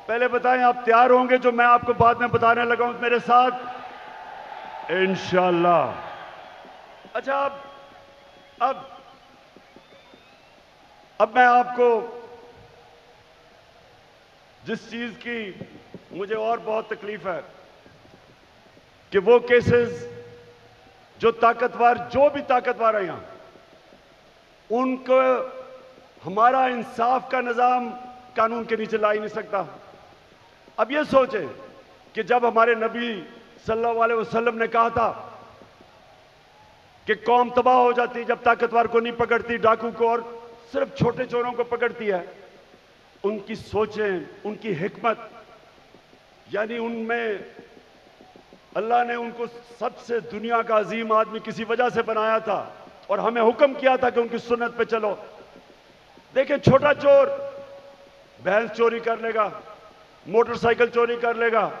पहले बताएं आप तैयार होंगे जो मैं आपको बाद में बताने लगा हूं मेरे साथ इंशाअल्लाह। अच्छा, अब मैं आपको जिस चीज की मुझे और बहुत तकलीफ है कि वो केसेस जो भी ताकतवर है यहां, उनको हमारा इंसाफ का निजाम कानून के नीचे ला ही नहीं सकता। अब ये सोचें कि जब हमारे नबी सल्लल्लाहु अलैहि वसल्लम ने कहा था कि कौम तबाह हो जाती जब ताकतवर को नहीं पकड़ती, डाकू को और सिर्फ छोटे चोरों को पकड़ती है, उनकी सोचें, उनकी हिकमत, यानी उनमें अल्लाह ने उनको सबसे दुनिया का अजीम आदमी किसी वजह से बनाया था और हमें हुक्म किया था कि उनकी सुन्नत पे चलो। देखिए, छोटा चोर भैंस चोरी कर लेगा, मोटरसाइकिल चोरी कर लेगा,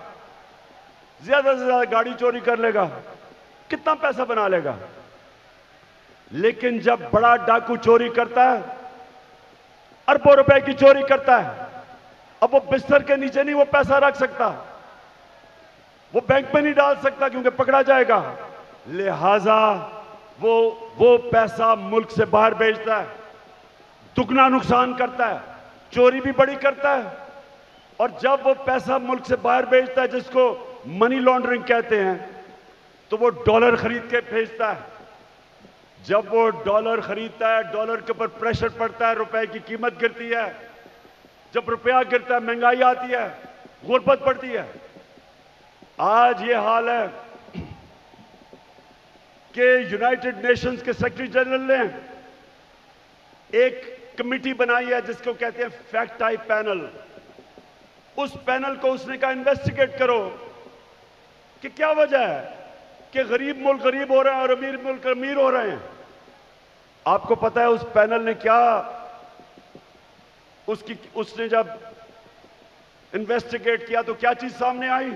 ज्यादा से ज्यादा गाड़ी चोरी कर लेगा, कितना पैसा बना लेगा। लेकिन जब बड़ा डाकू चोरी करता है, अरबों रुपए की चोरी करता है, अब वो बिस्तर के नीचे नहीं वो पैसा रख सकता, वो बैंक में नहीं डाल सकता क्योंकि पकड़ा जाएगा। लिहाजा वो पैसा मुल्क से बाहर भेजता है, दुगना नुकसान करता है, चोरी भी बड़ी करता है। और जब वो पैसा मुल्क से बाहर भेजता है, जिसको मनी लॉन्ड्रिंग कहते हैं, तो वो डॉलर खरीद के भेजता है। जब वो डॉलर खरीदता है, डॉलर के ऊपर प्रेशर पड़ता है, रुपए की कीमत गिरती है। जब रुपया गिरता है, महंगाई आती है, गुर्बत बढ़ती है। आज ये हाल है कि यूनाइटेड नेशंस के सेक्रेटरी जनरल ने एक कमेटी बनाई है जिसको कहते हैं फैक्ट टाइप पैनल। उस पैनल को उसने कहा इन्वेस्टिगेट करो कि क्या वजह है कि गरीब मुल्क गरीब हो रहे हैं और अमीर मुल्क अमीर हो रहे हैं। आपको पता है उस पैनल ने क्या, उसने जब इन्वेस्टिगेट किया तो क्या चीज सामने आई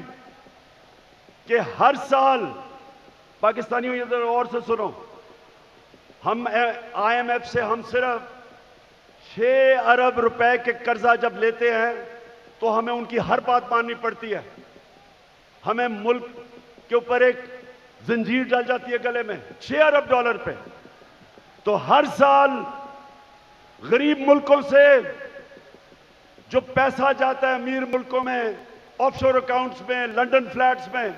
कि हर साल, पाकिस्तानियों इधर और से सुनो, हम IMF से हम सिर्फ 6 अरब रुपए के कर्जा जब लेते हैं तो हमें उनकी हर बात माननी पड़ती है। हमें मुल्क के ऊपर एक जंजीर डाल जाती है गले में, 6 अरब डॉलर पे। तो हर साल गरीब मुल्कों से जो पैसा जाता है अमीर मुल्कों में, ऑफशोर अकाउंट्स में, लंदन फ्लैट्स में,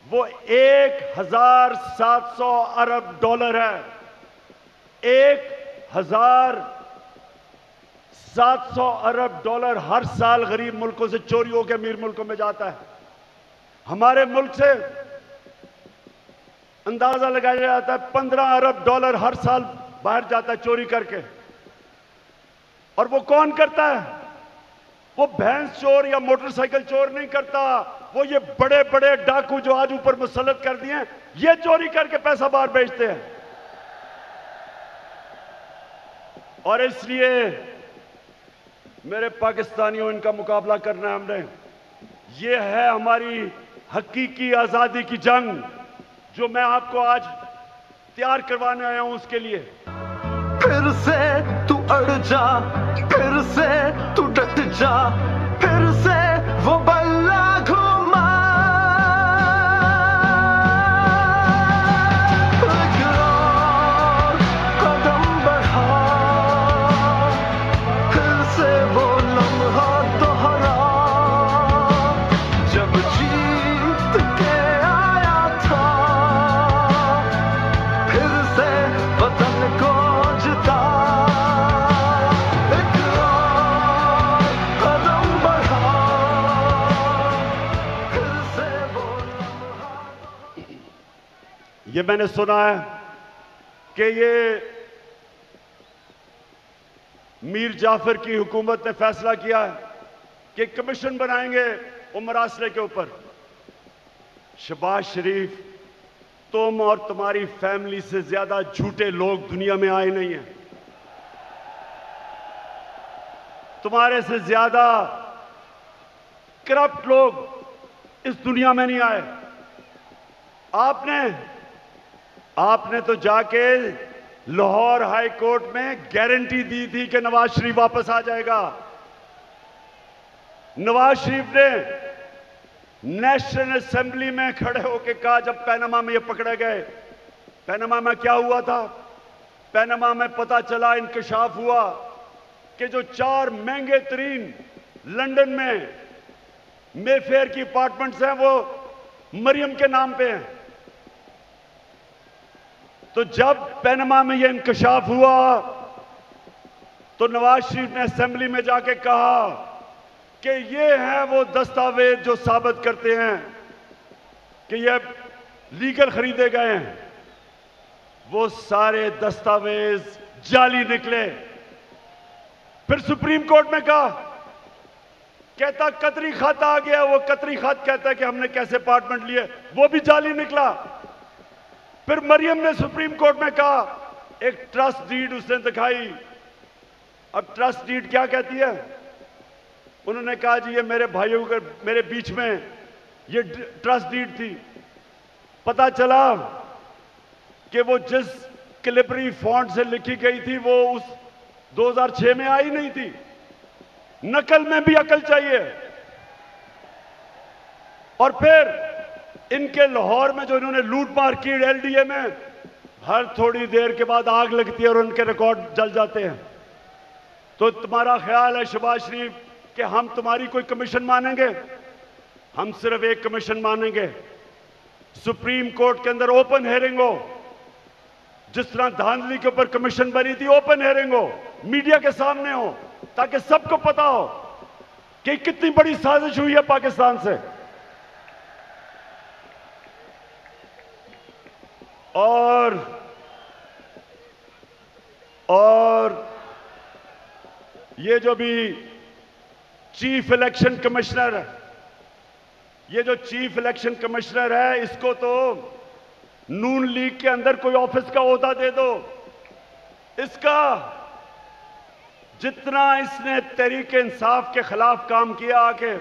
वो 1700 अरब डॉलर है। 1700 अरब डॉलर हर साल गरीब मुल्कों से चोरी होकर अमीर मुल्कों में जाता है। हमारे मुल्क से अंदाजा लगाया जाता है 15 अरब डॉलर हर साल बाहर जाता है चोरी करके। और वो कौन करता है? वो भैंस चोर या मोटरसाइकिल चोर नहीं करता, वो ये बड़े बड़े डाकू जो आज ऊपर मुसल्लत कर दिए हैं, ये चोरी करके पैसा बाहर भेजते हैं। और इसलिए मेरे पाकिस्तानियों, इनका मुकाबला करना है हमने। ये है हमारी हकीकी आजादी की जंग जो मैं आपको आज तैयार करवाने आया हूं उसके लिए। फिर से तू अड़ जा, फिर से तू डट जा, फिर से वो बल्ला घुमा। कदम बढ़ा, फिर से वो लम्हा दोहरा जब जीत के आया था, फिर से वतन को जिता। एक और कदम बढ़ा, फिर से वो लम्हा। ये मैंने सुना है कि ये मीर जाफर की हुकूमत ने फैसला किया है कि कमीशन बनाएंगे उमर आसरे के ऊपर। शहबाज शरीफ, तुम और तुम्हारी फैमिली से ज्यादा झूठे लोग दुनिया में आए नहीं हैं। तुम्हारे से ज्यादा करप्ट लोग इस दुनिया में नहीं आए। आपने आपने तो जाके लाहौर हाई कोर्ट में गारंटी दी थी कि नवाज शरीफ वापस आ जाएगा। नवाज शरीफ ने नेशनल असेंबली में खड़े होकर कहा, जब पनामा में ये पकड़े गए, पनामा में क्या हुआ था? पनामा में पता चला, इंकशाफ हुआ कि जो 4 महंगे तरीन लंदन में मेफेयर की अपार्टमेंट्स हैं वो मरियम के नाम पे हैं। तो जब पनामा में यह इंकशाफ हुआ तो नवाज शरीफ ने असेंबली में जाके कहा कि ये हैं वो दस्तावेज जो साबित करते हैं कि ये लीगल खरीदे गए हैं। वो सारे दस्तावेज जाली निकले। फिर सुप्रीम कोर्ट में कहा, कहता कतरी खत आ गया। वो कतरी खत कहता है कि हमने कैसे अपार्टमेंट लिए, वो भी जाली निकला। फिर मरियम ने सुप्रीम कोर्ट में कहा, एक ट्रस्ट डीड उसने दिखाई। अब ट्रस्ट डीड क्या कहती है? उन्होंने कहा जी ये मेरे भाइयों के मेरे बीच में ये ट्रस्ट डीड थी। पता चला कि वो जिस कैलिब्री फॉन्ट से लिखी गई थी वो उस 2006 में आई नहीं थी। नकल में भी अकल चाहिए। और फिर इनके लाहौर में जो इन्होंने लूट मार की एलडीए में, हर थोड़ी देर के बाद आग लगती है और उनके रिकॉर्ड जल जाते हैं। तो तुम्हारा ख्याल है शहबाज शरीफ कि हम तुम्हारी कोई कमीशन मानेंगे? हम सिर्फ एक कमीशन मानेंगे, सुप्रीम कोर्ट के अंदर ओपन हेयरिंग हो। जिस तरह धांधली के ऊपर कमीशन बनी थी, ओपन हेयरिंग हो, मीडिया के सामने हो, ताकि सबको पता हो कि कितनी बड़ी साजिश हुई है पाकिस्तान से। और ये जो भी चीफ इलेक्शन कमिश्नर है, ये जो चीफ इलेक्शन कमिश्नर है, इसको तो नून लीग के अंदर कोई ऑफिस का ओहदा दे दो। इसका जितना इसने तहरीक इंसाफ के खिलाफ काम किया आके,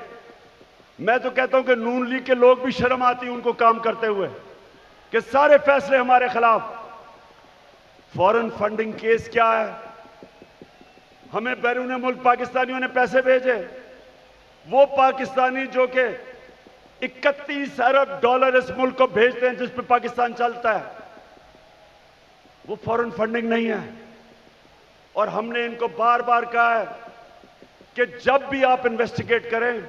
मैं तो कहता हूं कि नून लीग के लोग भी शर्म आती उनको काम करते हुए कि सारे फैसले हमारे खिलाफ। फॉरेन फंडिंग केस क्या है? हमें बैरून मुल्क पाकिस्तानियों ने पैसे भेजे, वो पाकिस्तानी जो कि 31 अरब डॉलर इस मुल्क को भेजते हैं जिस पे पाकिस्तान चलता है, वो फॉरेन फंडिंग नहीं है। और हमने इनको बार बार कहा है कि जब भी आप इन्वेस्टिगेट करें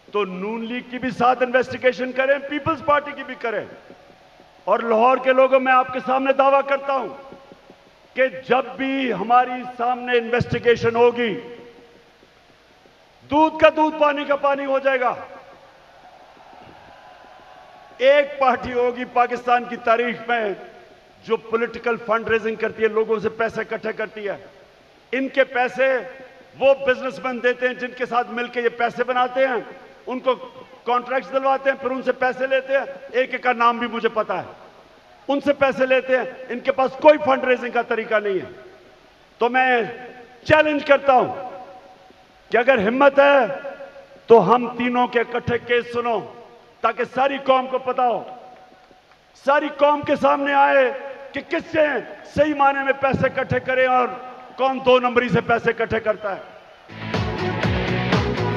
तो नून लीग की भी साथ इन्वेस्टिगेशन करें, पीपल्स पार्टी की भी करें। और लाहौर के लोगों, मैं आपके सामने दावा करता हूं कि जब भी हमारी सामने इन्वेस्टिगेशन होगी, दूध का दूध पानी का पानी हो जाएगा। एक पार्टी होगी पाकिस्तान की तारीख में जो पॉलिटिकल फंड रेजिंग करती है, लोगों से पैसे इकट्ठे करती है। इनके पैसे वो बिजनेसमैन देते हैं जिनके साथ मिलकर ये पैसे बनाते हैं, उनको कॉन्ट्रैक्ट्स दिलवाते हैं, फिर उनसे पैसे लेते हैं। एक एक का नाम भी मुझे पता है, उनसे पैसे लेते हैं। इनके पास कोई फंड रेजिंग का तरीका नहीं है। तो मैं चैलेंज करता हूं कि अगर हिम्मत है तो हम तीनों के इकट्ठे केस सुनो, ताकि सारी कौम को पता हो, सारी कौम के सामने आए कि किससे सही मायने में पैसे इकट्ठे करें और कौन 2 नंबरी से पैसे इकट्ठे करता है।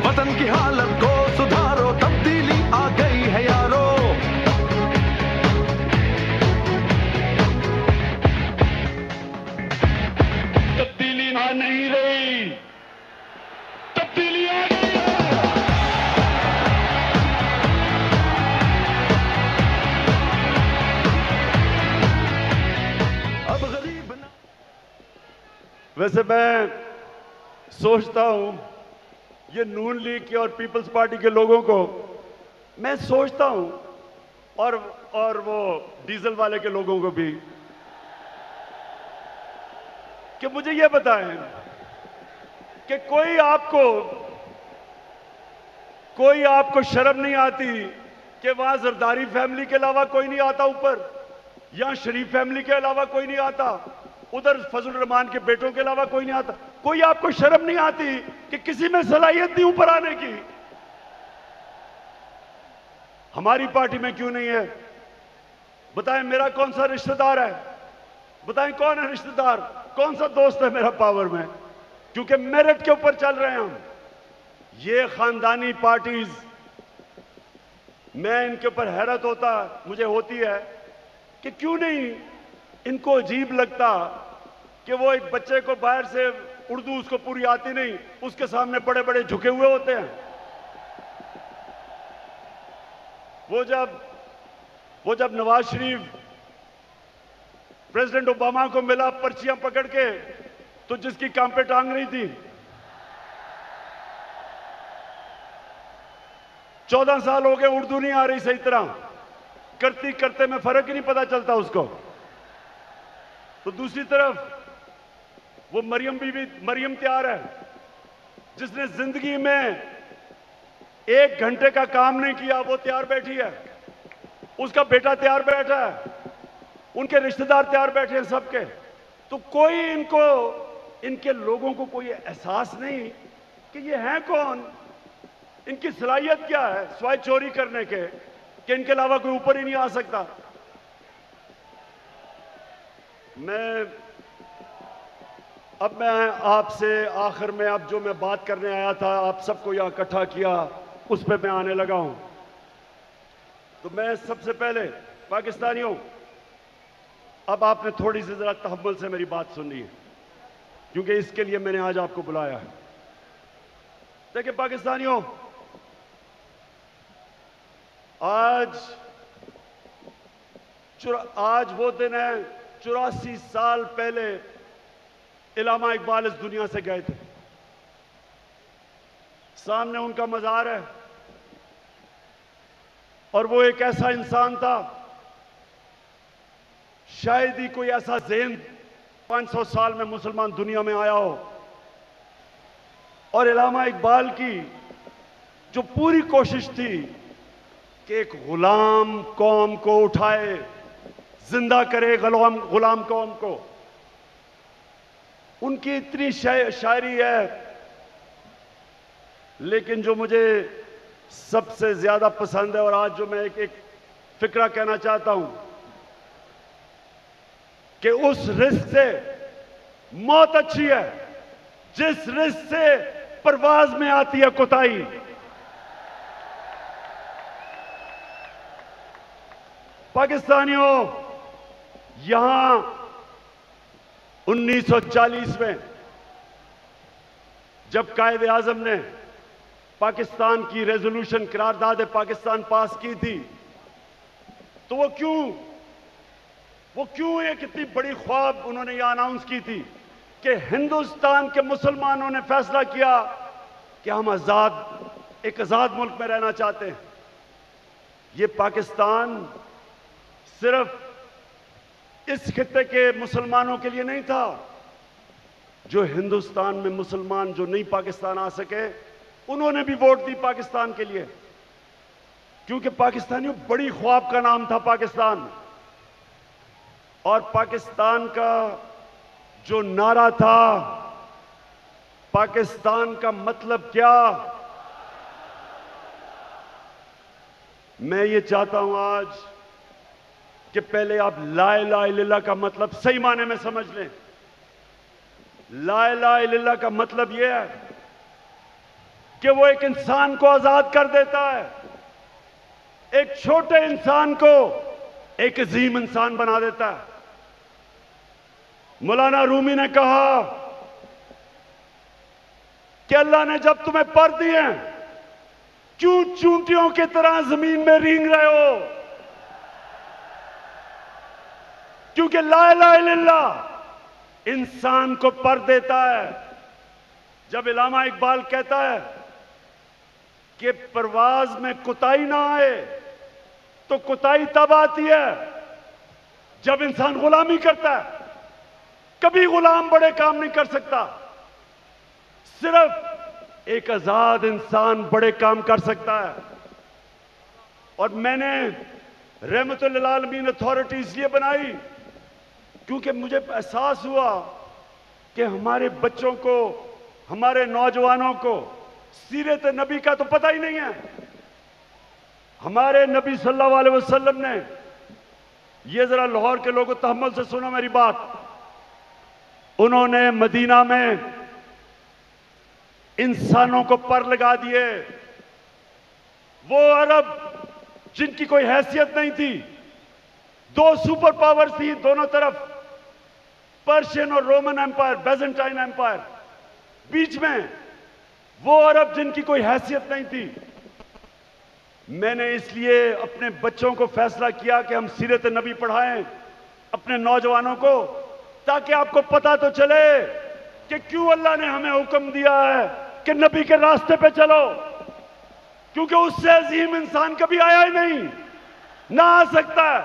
वतन की हालत को सुधारो, तब्दीली आ गई है यारो। तब्दीली आ नहीं रही, तब्दीली आ गई है। अब गरीब ना। वैसे मैं सोचता हूं ये नून लीग के और पीपल्स पार्टी के लोगों को मैं सोचता हूं, और वो डीजल वाले के लोगों को भी, कि मुझे ये बताएं कि कोई आपको शर्म नहीं आती कि वहां जरदारी फैमिली के अलावा कोई नहीं आता ऊपर, यहां शरीफ फैमिली के अलावा कोई नहीं आता, उधर फजल रहमान के बेटों के अलावा कोई नहीं आता? कोई आपको शर्म नहीं आती कि किसी में सलाहियत नहीं ऊपर आने की? हमारी पार्टी में क्यों नहीं है? बताएं मेरा कौन सा रिश्तेदार है, बताएं कौन है रिश्तेदार, कौन सा दोस्त है मेरा पावर में, क्योंकि मेरिट के ऊपर चल रहे हैं हम। ये खानदानी पार्टीज, मैं इनके ऊपर हैरत मुझे होती है कि क्यों नहीं इनको अजीब लगता कि वो एक बच्चे को बाहर से उर्दू उसको पूरी आती नहीं, उसके सामने बड़े बड़े झुके हुए होते हैं। वो जब नवाज शरीफ प्रेसिडेंट ओबामा को मिला पर्चियां पकड़ के, तो जिसकी काम पे टांग रही थी, 14 साल हो गए उर्दू नहीं आ रही सही तरह, करती करते में फर्क ही नहीं पता चलता उसको। तो दूसरी तरफ वो मरियम तैयार है, जिसने जिंदगी में 1 घंटे का काम नहीं किया, वो तैयार बैठी है, उसका बेटा तैयार बैठा है, उनके रिश्तेदार तैयार बैठे हैं सबके। तो कोई इनके लोगों को कोई एहसास नहीं कि ये हैं कौन, इनकी सलाहियत क्या है सिवाय चोरी करने के, कि इनके अलावा कोई ऊपर ही नहीं आ सकता। अब मैं आपसे आखिर में, अब जो मैं बात करने आया था, आप सबको यहां इकट्ठा किया, उस पे मैं आने लगा हूं। तो मैं सबसे पहले पाकिस्तानियों, अब आपने थोड़ी सी जरा तहम्मुल से मेरी बात सुननी है, क्योंकि इसके लिए मैंने आज आपको बुलाया है। देखिए पाकिस्तानियों, आज वो दिन है, 84 साल पहले इल्लामा इकबाल इस दुनिया से गए थे। सामने उनका मज़ार है, और वो एक ऐसा इंसान था, शायद ही कोई ऐसा ज़हन 500 साल में मुसलमान दुनिया में आया हो। और इल्लामा इकबाल की जो पूरी कोशिश थी कि एक गुलाम कौम को उठाए, जिंदा करे गुलाम कौम को, उनकी इतनी शायरी है। लेकिन जो मुझे सबसे ज्यादा पसंद है, और आज जो मैं एक फिक्रा कहना चाहता हूं, कि उस रिस्क से मौत अच्छी है जिस रिस्क से परवाज में आती है कोताही। पाकिस्तानियों, यहां 1940 में जब कायदे आजम ने पाकिस्तान की रेजोल्यूशन करारदाद पाकिस्तान पास की थी, तो वो क्यों एक इतनी बड़ी ख्वाब उन्होंने यह अनाउंस की थी कि हिंदुस्तान के मुसलमानों ने फैसला किया कि हम एक आजाद मुल्क में रहना चाहते हैं। ये पाकिस्तान सिर्फ इस खित्ते के मुसलमानों के लिए नहीं था, जो हिंदुस्तान में मुसलमान जो नहीं पाकिस्तान आ सके, उन्होंने भी वोट दी पाकिस्तान के लिए, क्योंकि पाकिस्तानियों बड़ी ख्वाब का नाम था पाकिस्तान। और पाकिस्तान का जो नारा था, पाकिस्तान का मतलब क्या, मैं ये चाहता हूं आज कि पहले आप ला इलाहा इल्लल्लाह का मतलब सही माने में समझ लें। ला इलाहा इल्लल्लाह का मतलब यह है कि वो एक इंसान को आजाद कर देता है, एक छोटे इंसान को एक अजीम इंसान बना देता है। मौलाना रूमी ने कहा कि अल्लाह ने जब तुम्हें पर दिए, क्यों चूंटियों की तरह जमीन में रेंग रहे हो? क्योंकि ला इलाहा इल्लल्लाह इंसान को पर देता है। जब इल्लामा इकबाल कहता है कि परवाज में कोताही ना आए, तो कोताही तब आती है जब इंसान गुलामी करता है। कभी गुलाम बड़े काम नहीं कर सकता, सिर्फ एक आजाद इंसान बड़े काम कर सकता है। और मैंने रहमतुल लिल आलमीन अथॉरिटी इसलिए बनाई क्योंकि मुझे एहसास हुआ कि हमारे बच्चों को, हमारे नौजवानों को सीरत नबी का तो पता ही नहीं है। हमारे नबी सल्लल्लाहु अलैहि वसल्लम ने ये जरा लाहौर के लोगों तहम्मुल से सुनो मेरी बात। उन्होंने मदीना में इंसानों को पर लगा दिए। वो अरब जिनकी कोई हैसियत नहीं थी, दो सुपर पावर थी दोनों तरफ, पर्शियन और रोमन एम्पायर, बैजेंटाइन एम्पायर, बीच में वो अरब जिनकी कोई हैसियत नहीं थी। मैंने इसलिए अपने बच्चों को फैसला किया कि हम सीरत नबी पढ़ाएं अपने नौजवानों को, ताकि आपको पता तो चले कि क्यों अल्लाह ने हमें हुक्म दिया है कि नबी के रास्ते पे चलो, क्योंकि उससे अजीम इंसान कभी आया ही नहीं, ना आ सकता है।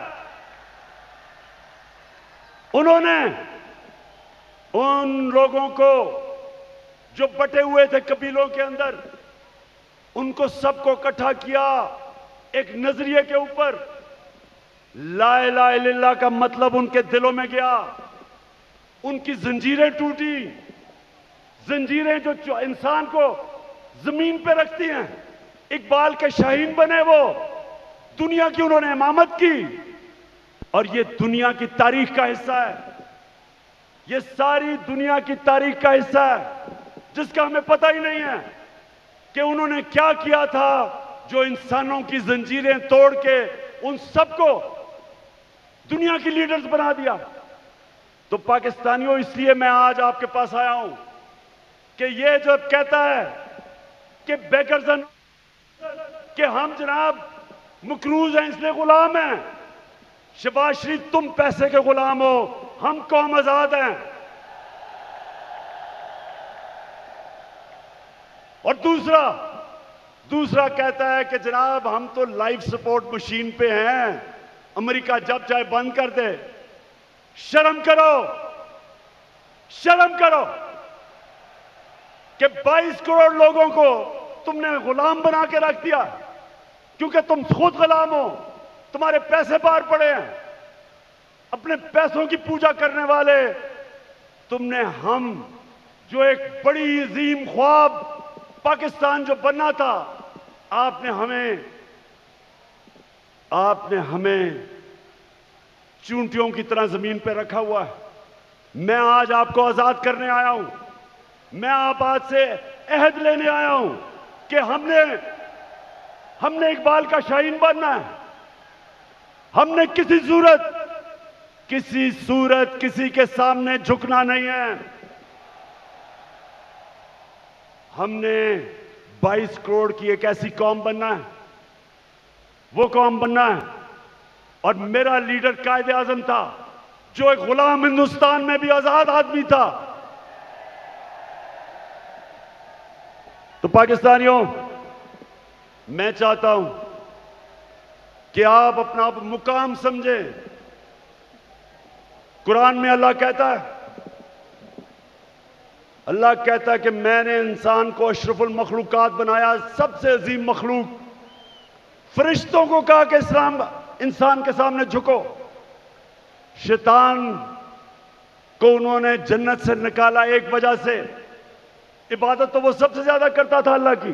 उन्होंने उन लोगों को जो बटे हुए थे कबीलों के अंदर, उनको सबको इकट्ठा किया एक नजरिए के ऊपर। ला इलाहा इल्लल्लाह का मतलब उनके दिलों में गया, उनकी जंजीरें टूटी, जंजीरें जो इंसान को जमीन पे रखती हैं। इकबाल के शाहीन बने वो, दुनिया की उन्होंने इमामत की, और ये दुनिया की तारीख का हिस्सा है, ये सारी दुनिया की तारीख का हिस्सा है जिसका हमें पता ही नहीं है कि उन्होंने क्या किया था, जो इंसानों की जंजीरें तोड़ के उन सबको दुनिया की लीडर्स बना दिया। तो पाकिस्तानियों, इसलिए मैं आज आपके पास आया हूं कि ये जब कहता है कि बेकरसन कि हम जनाब मकरूज हैं इसलिए गुलाम हैं, शहबाज शरीफ तुम पैसे के गुलाम हो, हम कौम आजाद हैं। और दूसरा कहता है कि जनाब हम तो लाइफ सपोर्ट मशीन पे हैं, अमेरिका जब चाहे बंद कर दे। शर्म करो, शर्म करो कि 22 करोड़ लोगों को तुमने गुलाम बना के रख दिया, क्योंकि तुम खुद गुलाम हो, तुम्हारे पैसे बाहर पड़े हैं, अपने पैसों की पूजा करने वाले तुमने। हम जो एक बड़ी अजीम ख्वाब पाकिस्तान जो बनना था, आपने हमें चूंटियों की तरह जमीन पर रखा हुआ है। मैं आज आपको आजाद करने आया हूं, मैं आप आज से अहद लेने आया हूं कि हमने इकबाल का शाहीन बनना है। हमने किसी सूरत किसी के सामने झुकना नहीं है। हमने 22 करोड़ की एक ऐसी कौम बनना है, वो कौम बनना है। और मेरा लीडर कायदे आजम था, जो एक गुलाम हिंदुस्तान में भी आजाद आदमी था। तो पाकिस्तानियों, मैं चाहता हूं कि आप अपना मुकाम समझें। कुरान में अल्लाह कहता है कि मैंने इंसान को अशरफुल मखलूकात बनाया, सबसे अजीम मखलूक। फरिश्तों को कहा कि इंसान के सामने झुको। शैतान को उन्होंने जन्नत से निकाला एक वजह से, इबादत तो वो सबसे ज्यादा करता था अल्लाह की,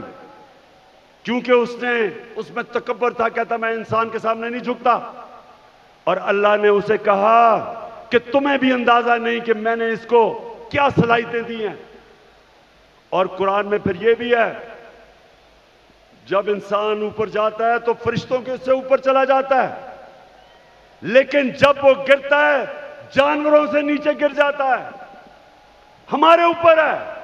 क्योंकि उसमें तकब्बर था, कहता मैं इंसान के सामने नहीं झुकता। और अल्लाह ने उसे कहा कि तुम्हें भी अंदाजा नहीं कि मैंने इसको क्या सलाहियतें दी हैं। और कुरान में फिर ये भी है, जब इंसान ऊपर जाता है तो फरिश्तों के उससे ऊपर चला जाता है, लेकिन जब वो गिरता है जानवरों से नीचे गिर जाता है। हमारे ऊपर है,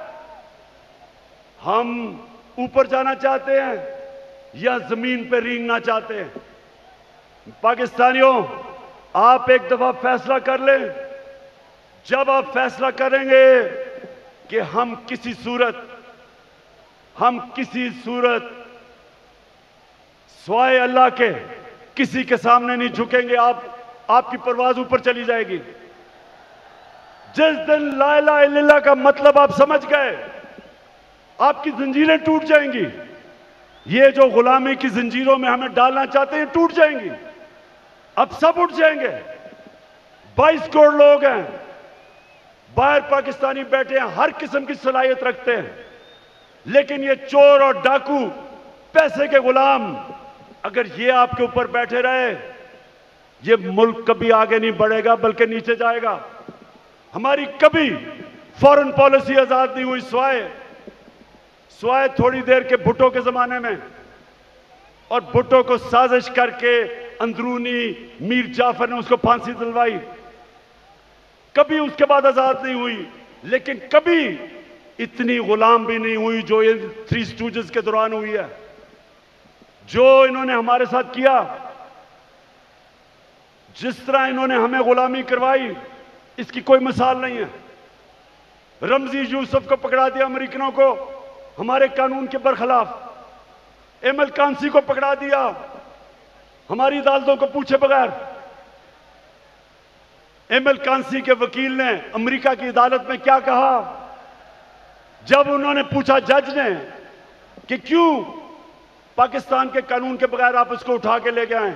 हम ऊपर जाना चाहते हैं या जमीन पर रेंगना चाहते हैं। पाकिस्तानियों, आप एक दफा फैसला कर लें। जब आप फैसला करेंगे कि हम किसी सूरत स्वाय अल्लाह के किसी के सामने नहीं झुकेंगे, आपकी परवाज ऊपर चली जाएगी। जिस दिन ला इलाहा इल्लल्लाह का मतलब आप समझ गए, आपकी जंजीरें टूट जाएंगी। ये जो गुलामी की जंजीरों में हमें डालना चाहते हैं, टूट जाएंगी। अब सब उठ जाएंगे। 22 करोड़ लोग हैं, बाहर पाकिस्तानी बैठे हैं, हर किस्म की सलाहियत रखते हैं, लेकिन ये चोर और डाकू, पैसे के गुलाम, अगर ये आपके ऊपर बैठे रहे ये मुल्क कभी आगे नहीं बढ़ेगा बल्कि नीचे जाएगा। हमारी कभी फॉरेन पॉलिसी आजाद नहीं हुई स्वाय थोड़ी देर के भुट्टो के जमाने में, और भुट्टो को साजिश करके अंदरूनी मीर जाफर ने उसको फांसी दिलवाई। कभी उसके बाद आजाद नहीं हुई, लेकिन कभी इतनी गुलाम भी नहीं हुई जो ये थ्री स्टूजेस के दौरान हुई है। जो इन्होंने हमारे साथ किया, जिस तरह इन्होंने हमें गुलामी करवाई, इसकी कोई मिसाल नहीं है। रमजी यूसुफ को पकड़ा दिया अमेरिकनों को हमारे कानून के बरखिलाफ। एमएल कांसी को पकड़ा दिया हमारी अदालतों को पूछे बगैर। एमएल कांसी के वकील ने अमेरिका की अदालत में क्या कहा जब उन्होंने पूछा जज ने कि क्यों पाकिस्तान के कानून के बगैर आप उसको उठा के ले गए,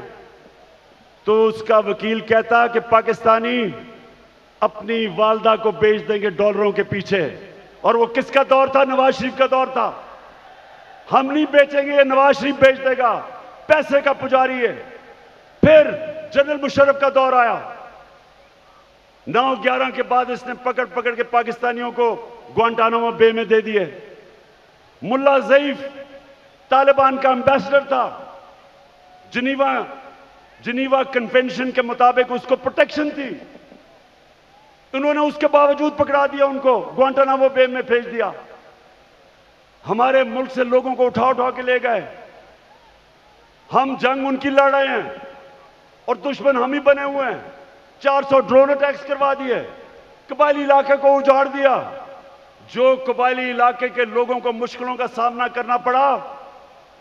तो उसका वकील कहता कि पाकिस्तानी अपनी वालदा को बेच देंगे डॉलरों के पीछे। और वो किसका दौर था? नवाज शरीफ का दौर था। हम नहीं बेचेंगे, ये नवाज शरीफ बेच देगा, पैसे का पुजारी है। फिर जनरल मुशर्रफ का दौर आया। 9/11 के बाद इसने पकड़ पकड़ के पाकिस्तानियों को ग्वांटानामो बे में दे दिए। मुल्ला ज़ईफ तालिबान का एम्बेसडर था। जिनीवा कन्वेंशन के मुताबिक उसको प्रोटेक्शन थी। उन्होंने उसके बावजूद पकड़ा दिया, उनको ग्वांटानामो बे में भेज दिया। हमारे मुल्क से लोगों को उठा उठा के ले गए। हम जंग उनकी लड़ रहे हैं और दुश्मन हम ही बने हुए हैं। 400 ड्रोन अटैक्स करवा दिए, कबायली इलाके को उजाड़ दिया। जो कबायली इलाके के लोगों को मुश्किलों का सामना करना पड़ा,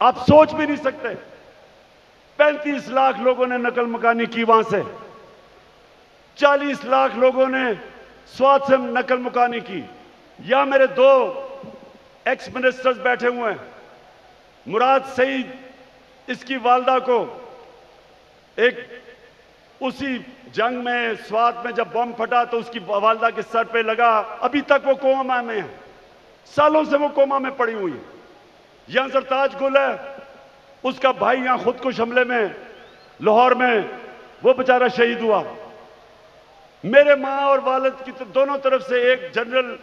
आप सोच भी नहीं सकते। 35 लाख लोगों ने नकल मकानी की वहां से, 40 लाख लोगों ने स्वात से नकल मुकानी की। या मेरे 2 एक्स मिनिस्टर्स बैठे हुए हैं। मुराद सईद, इसकी वालदा को एक उसी जंग में स्वात में जब बम फटा तो उसकी वालदा के सर पे लगा, अभी तक वो कोमा में है। सालों से वो कोमा में पड़ी हुई है। यहां सरताज गुल है, उसका भाई यहां खुदकुश हमले में लाहौर में वो बेचारा शहीद हुआ। मेरे माँ और वालिद की दोनों तरफ से एक जनरल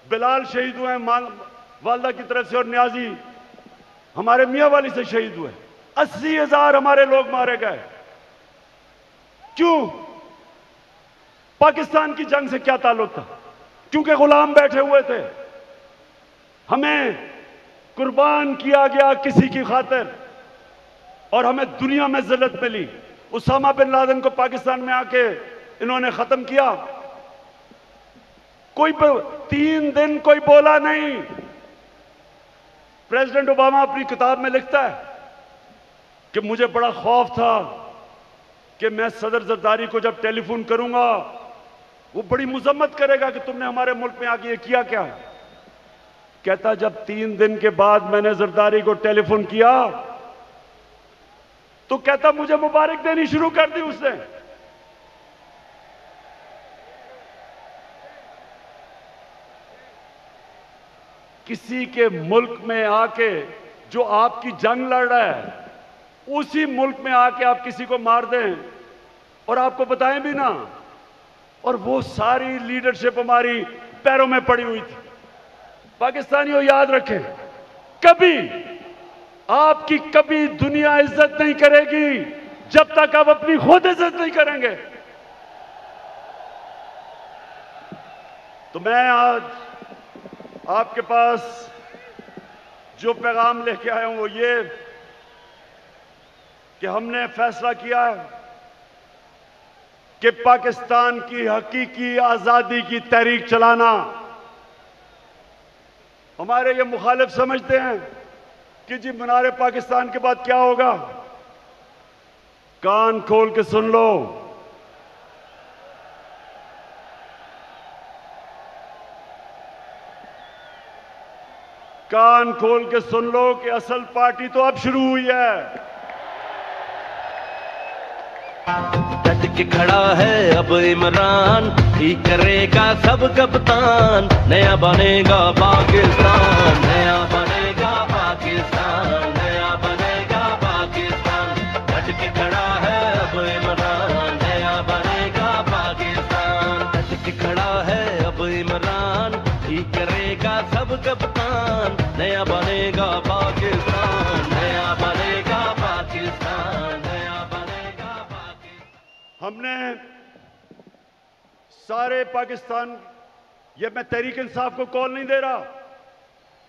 बिलाल शहीद हुए हैं वालदा की तरफ से, और न्याजी हमारे मियाँ वाली से शहीद हुए। 80,000 हमारे लोग मारे गए। क्यों? पाकिस्तान की जंग से क्या ताल्लुक था? क्योंकि गुलाम बैठे हुए थे। हमें कुर्बान किया गया किसी की खातिर और हमें दुनिया में जिल्लत मिली। उसामा बिन लादेन को पाकिस्तान में आके इन्होंने खत्म किया। कोई 3 दिन कोई बोला नहीं। प्रेसिडेंट ओबामा अपनी किताब में लिखता है कि मुझे बड़ा खौफ था कि मैं सदर जरदारी को जब टेलीफोन करूंगा वो बड़ी मुजम्मत करेगा कि तुमने हमारे मुल्क में आके ये किया क्या। कहता जब 3 दिन के बाद मैंने जरदारी को टेलीफोन किया तो कहता मुझे मुबारक देनी शुरू कर दी उसने। किसी के मुल्क में आके जो आपकी जंग लड़ रहा है, उसी मुल्क में आके आप किसी को मार दें और आपको बताएं भी ना, और वो सारी लीडरशिप हमारी पैरों में पड़ी हुई थी। पाकिस्तानियों याद रखें, कभी आपकी कभी दुनिया इज्जत नहीं करेगी जब तक आप अपनी खुद इज्जत नहीं करेंगे। तो मैं आज आपके पास जो पैगाम लेके आया हूं वो ये कि हमने फैसला किया है कि पाकिस्तान की हकीकी आजादी की तहरीक चलाना। हमारे ये मुखालिफ समझते हैं कि जी मीनार पाकिस्तान के बाद क्या होगा। कान खोल के सुन लो, कान खोल के सुन लो कि असल पार्टी तो अब शुरू हुई है। डट के खड़ा है अब इमरान, ठीक करेगा सब कप्तान। नया बनेगा पाकिस्तान, नया बनेगा पाकिस्तान, नया बनेगा पाकिस्तान। डट के खड़ा है अब इमरान। हमने सारे पाकिस्तान, ये मैं तहरीक इंसाफ को कॉल नहीं दे रहा,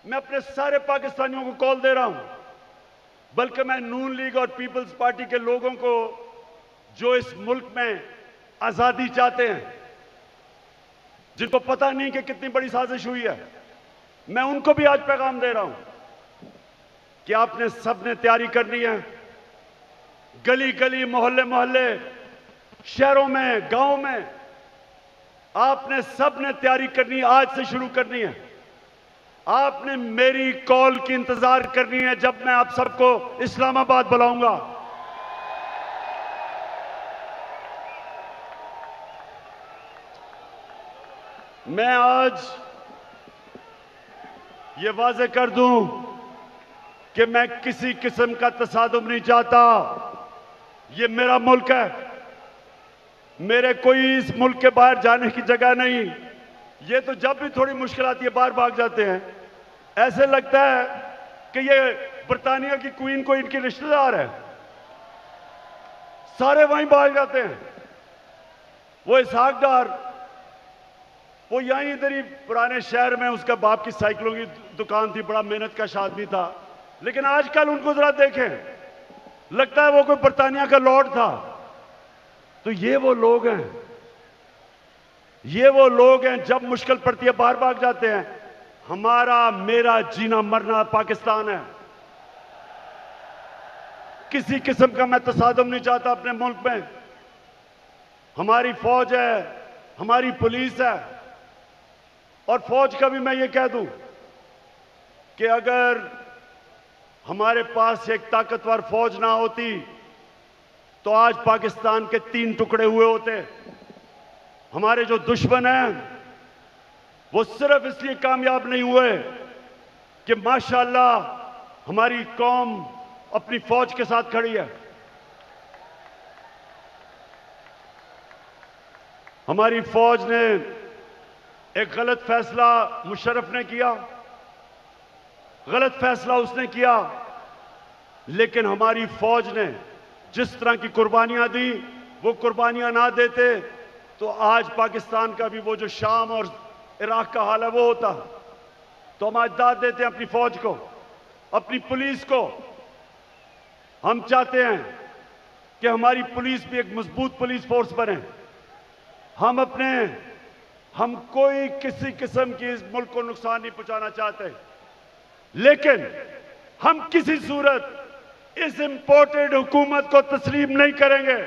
मैं अपने सारे पाकिस्तानियों को कॉल दे रहा हूं, बल्कि मैं नून लीग और पीपल्स पार्टी के लोगों को जो इस मुल्क में आजादी चाहते हैं, जिनको पता नहीं कि कितनी बड़ी साजिश हुई है, मैं उनको भी आज पैगाम दे रहा हूं कि आपने सबने तैयारी करनी है। गली गली, मोहल्ले मोहल्ले, शहरों में, गांव में आपने सबने तैयारी करनी, आज से शुरू करनी है। आपने मेरी कॉल की इंतजार करनी है जब मैं आप सबको इस्लामाबाद बुलाऊंगा। मैं आज ये वाजे कर दूं कि मैं किसी किस्म का तसादुम नहीं चाहता। ये मेरा मुल्क है, मेरे कोई इस मुल्क के बाहर जाने की जगह नहीं। ये तो जब भी थोड़ी मुश्किल आती है बाहर भाग जाते हैं। ऐसे लगता है कि ये बरतानिया की क्वीन को इनके रिश्तेदार है, सारे वहीं भाग जाते हैं। वो इसहाक डार, वो यहीं इधर ही पुराने शहर में, उसका बाप की साइकिलों की दुकान थी, बड़ा मेहनत का आदमी था, लेकिन आजकल उनको जरा देखें, लगता है वो कोई बरतानिया का लॉर्ड था। तो ये वो लोग हैं, ये वो लोग हैं जब मुश्किल पड़ती है बाहर भाग जाते हैं। हमारा मेरा जीना मरना पाकिस्तान है। किसी किस्म का मैं तसादुम नहीं चाहता अपने मुल्क में। हमारी फौज है, हमारी पुलिस है, और फौज का भी मैं ये कह दूं कि अगर हमारे पास एक ताकतवर फौज ना होती तो आज पाकिस्तान के 3 टुकड़े हुए होते। हमारे जो दुश्मन हैं वो सिर्फ इसलिए कामयाब नहीं हुए कि माशाअल्लाह हमारी कौम अपनी फौज के साथ खड़ी है। हमारी फौज ने एक गलत फैसला मुशर्रफ ने किया, गलत फैसला उसने किया, लेकिन हमारी फौज ने जिस तरह की कुर्बानियां दी, वो कुर्बानियां ना देते तो आज पाकिस्तान का भी वो जो शाम और इराक का हाल है वो होता। तो हम आज दाद देते हैं अपनी फौज को, अपनी पुलिस को। हम चाहते हैं कि हमारी पुलिस भी एक मजबूत पुलिस फोर्स बने। हम कोई किसी किस्म की इस मुल्क को नुकसान नहीं पहुंचाना चाहते, लेकिन हम किसी सूरत इस इंपोर्टेड हुकूमत को तस्लीम नहीं करेंगे।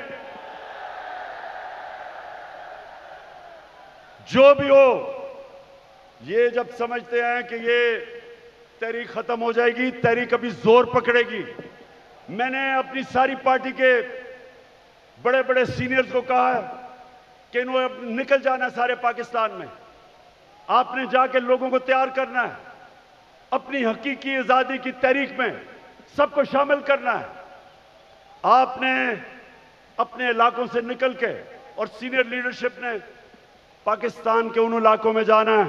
जो भी हो, ये जब समझते हैं कि ये तहरीक खत्म हो जाएगी, तहरीक अभी जोर पकड़ेगी। मैंने अपनी सारी पार्टी के बड़े बड़े सीनियर्स को कहा है कि इन्होंने निकल जाना सारे पाकिस्तान में। आपने जाके लोगों को तैयार करना है, अपनी हकीकी आजादी की तहरीक में सबको शामिल करना है। आपने अपने इलाकों से निकल के, और सीनियर लीडरशिप ने पाकिस्तान के उन इलाकों में जाना है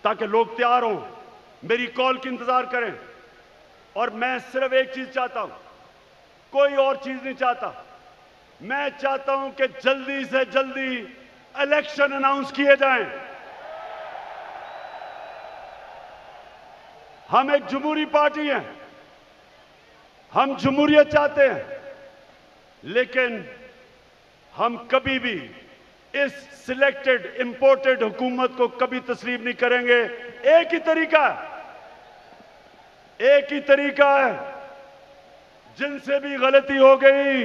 ताकि लोग तैयार हों, मेरी कॉल की इंतजार करें। और मैं सिर्फ एक चीज चाहता हूं, कोई और चीज नहीं चाहता। मैं चाहता हूं कि जल्दी से जल्दी इलेक्शन अनाउंस किए जाएं। हम एक जमहूरी पार्टी हैं, हम जमहूरियत चाहते हैं, लेकिन हम कभी भी इस सिलेक्टेड इंपोर्टेड हुकूमत को कभी तस्लीम नहीं करेंगे। एक ही तरीका है, जिनसे भी गलती हो गई,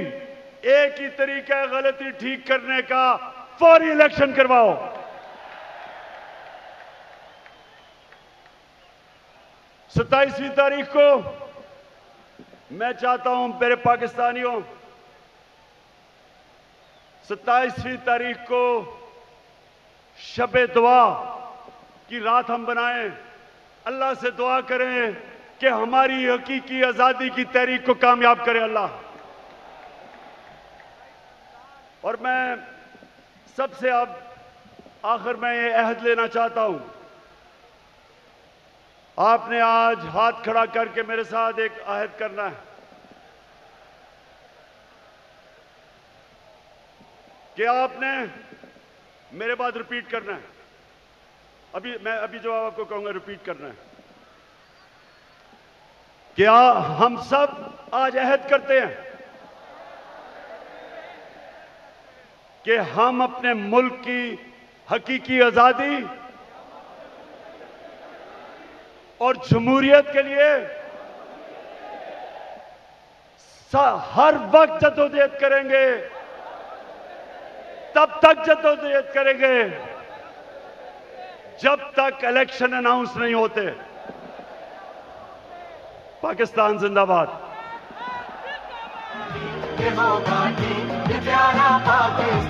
एक ही तरीका है गलती ठीक करने का, फौरी इलेक्शन करवाओ। 27वीं तारीख को मैं चाहता हूं मेरे पाकिस्तानियों, 27वीं तारीख को शब-ए दुआ की रात हम बनाएं। अल्लाह से दुआ करें कि हमारी हकीकी आजादी की तहरीक को कामयाब करे अल्लाह। और मैं सबसे अब आखिर में ये अहद लेना चाहता हूं, आपने आज हाथ खड़ा करके मेरे साथ एक अहद करना है। कि आपने मेरे बाद रिपीट करना है। मैं जवाब आपको कहूंगा, रिपीट करना है। क्या हम सब आज अहद करते हैं कि हम अपने मुल्क की हकीकी आजादी और जमहूरियत के लिए हर वक्त जद्दोजहद करेंगे, तब तक जद्दोजहद करेंगे जब तक इलेक्शन अनाउंस नहीं होते। पाकिस्तान जिंदाबाद। ये होगा ठीक, ये प्यारा पाकिस्तान।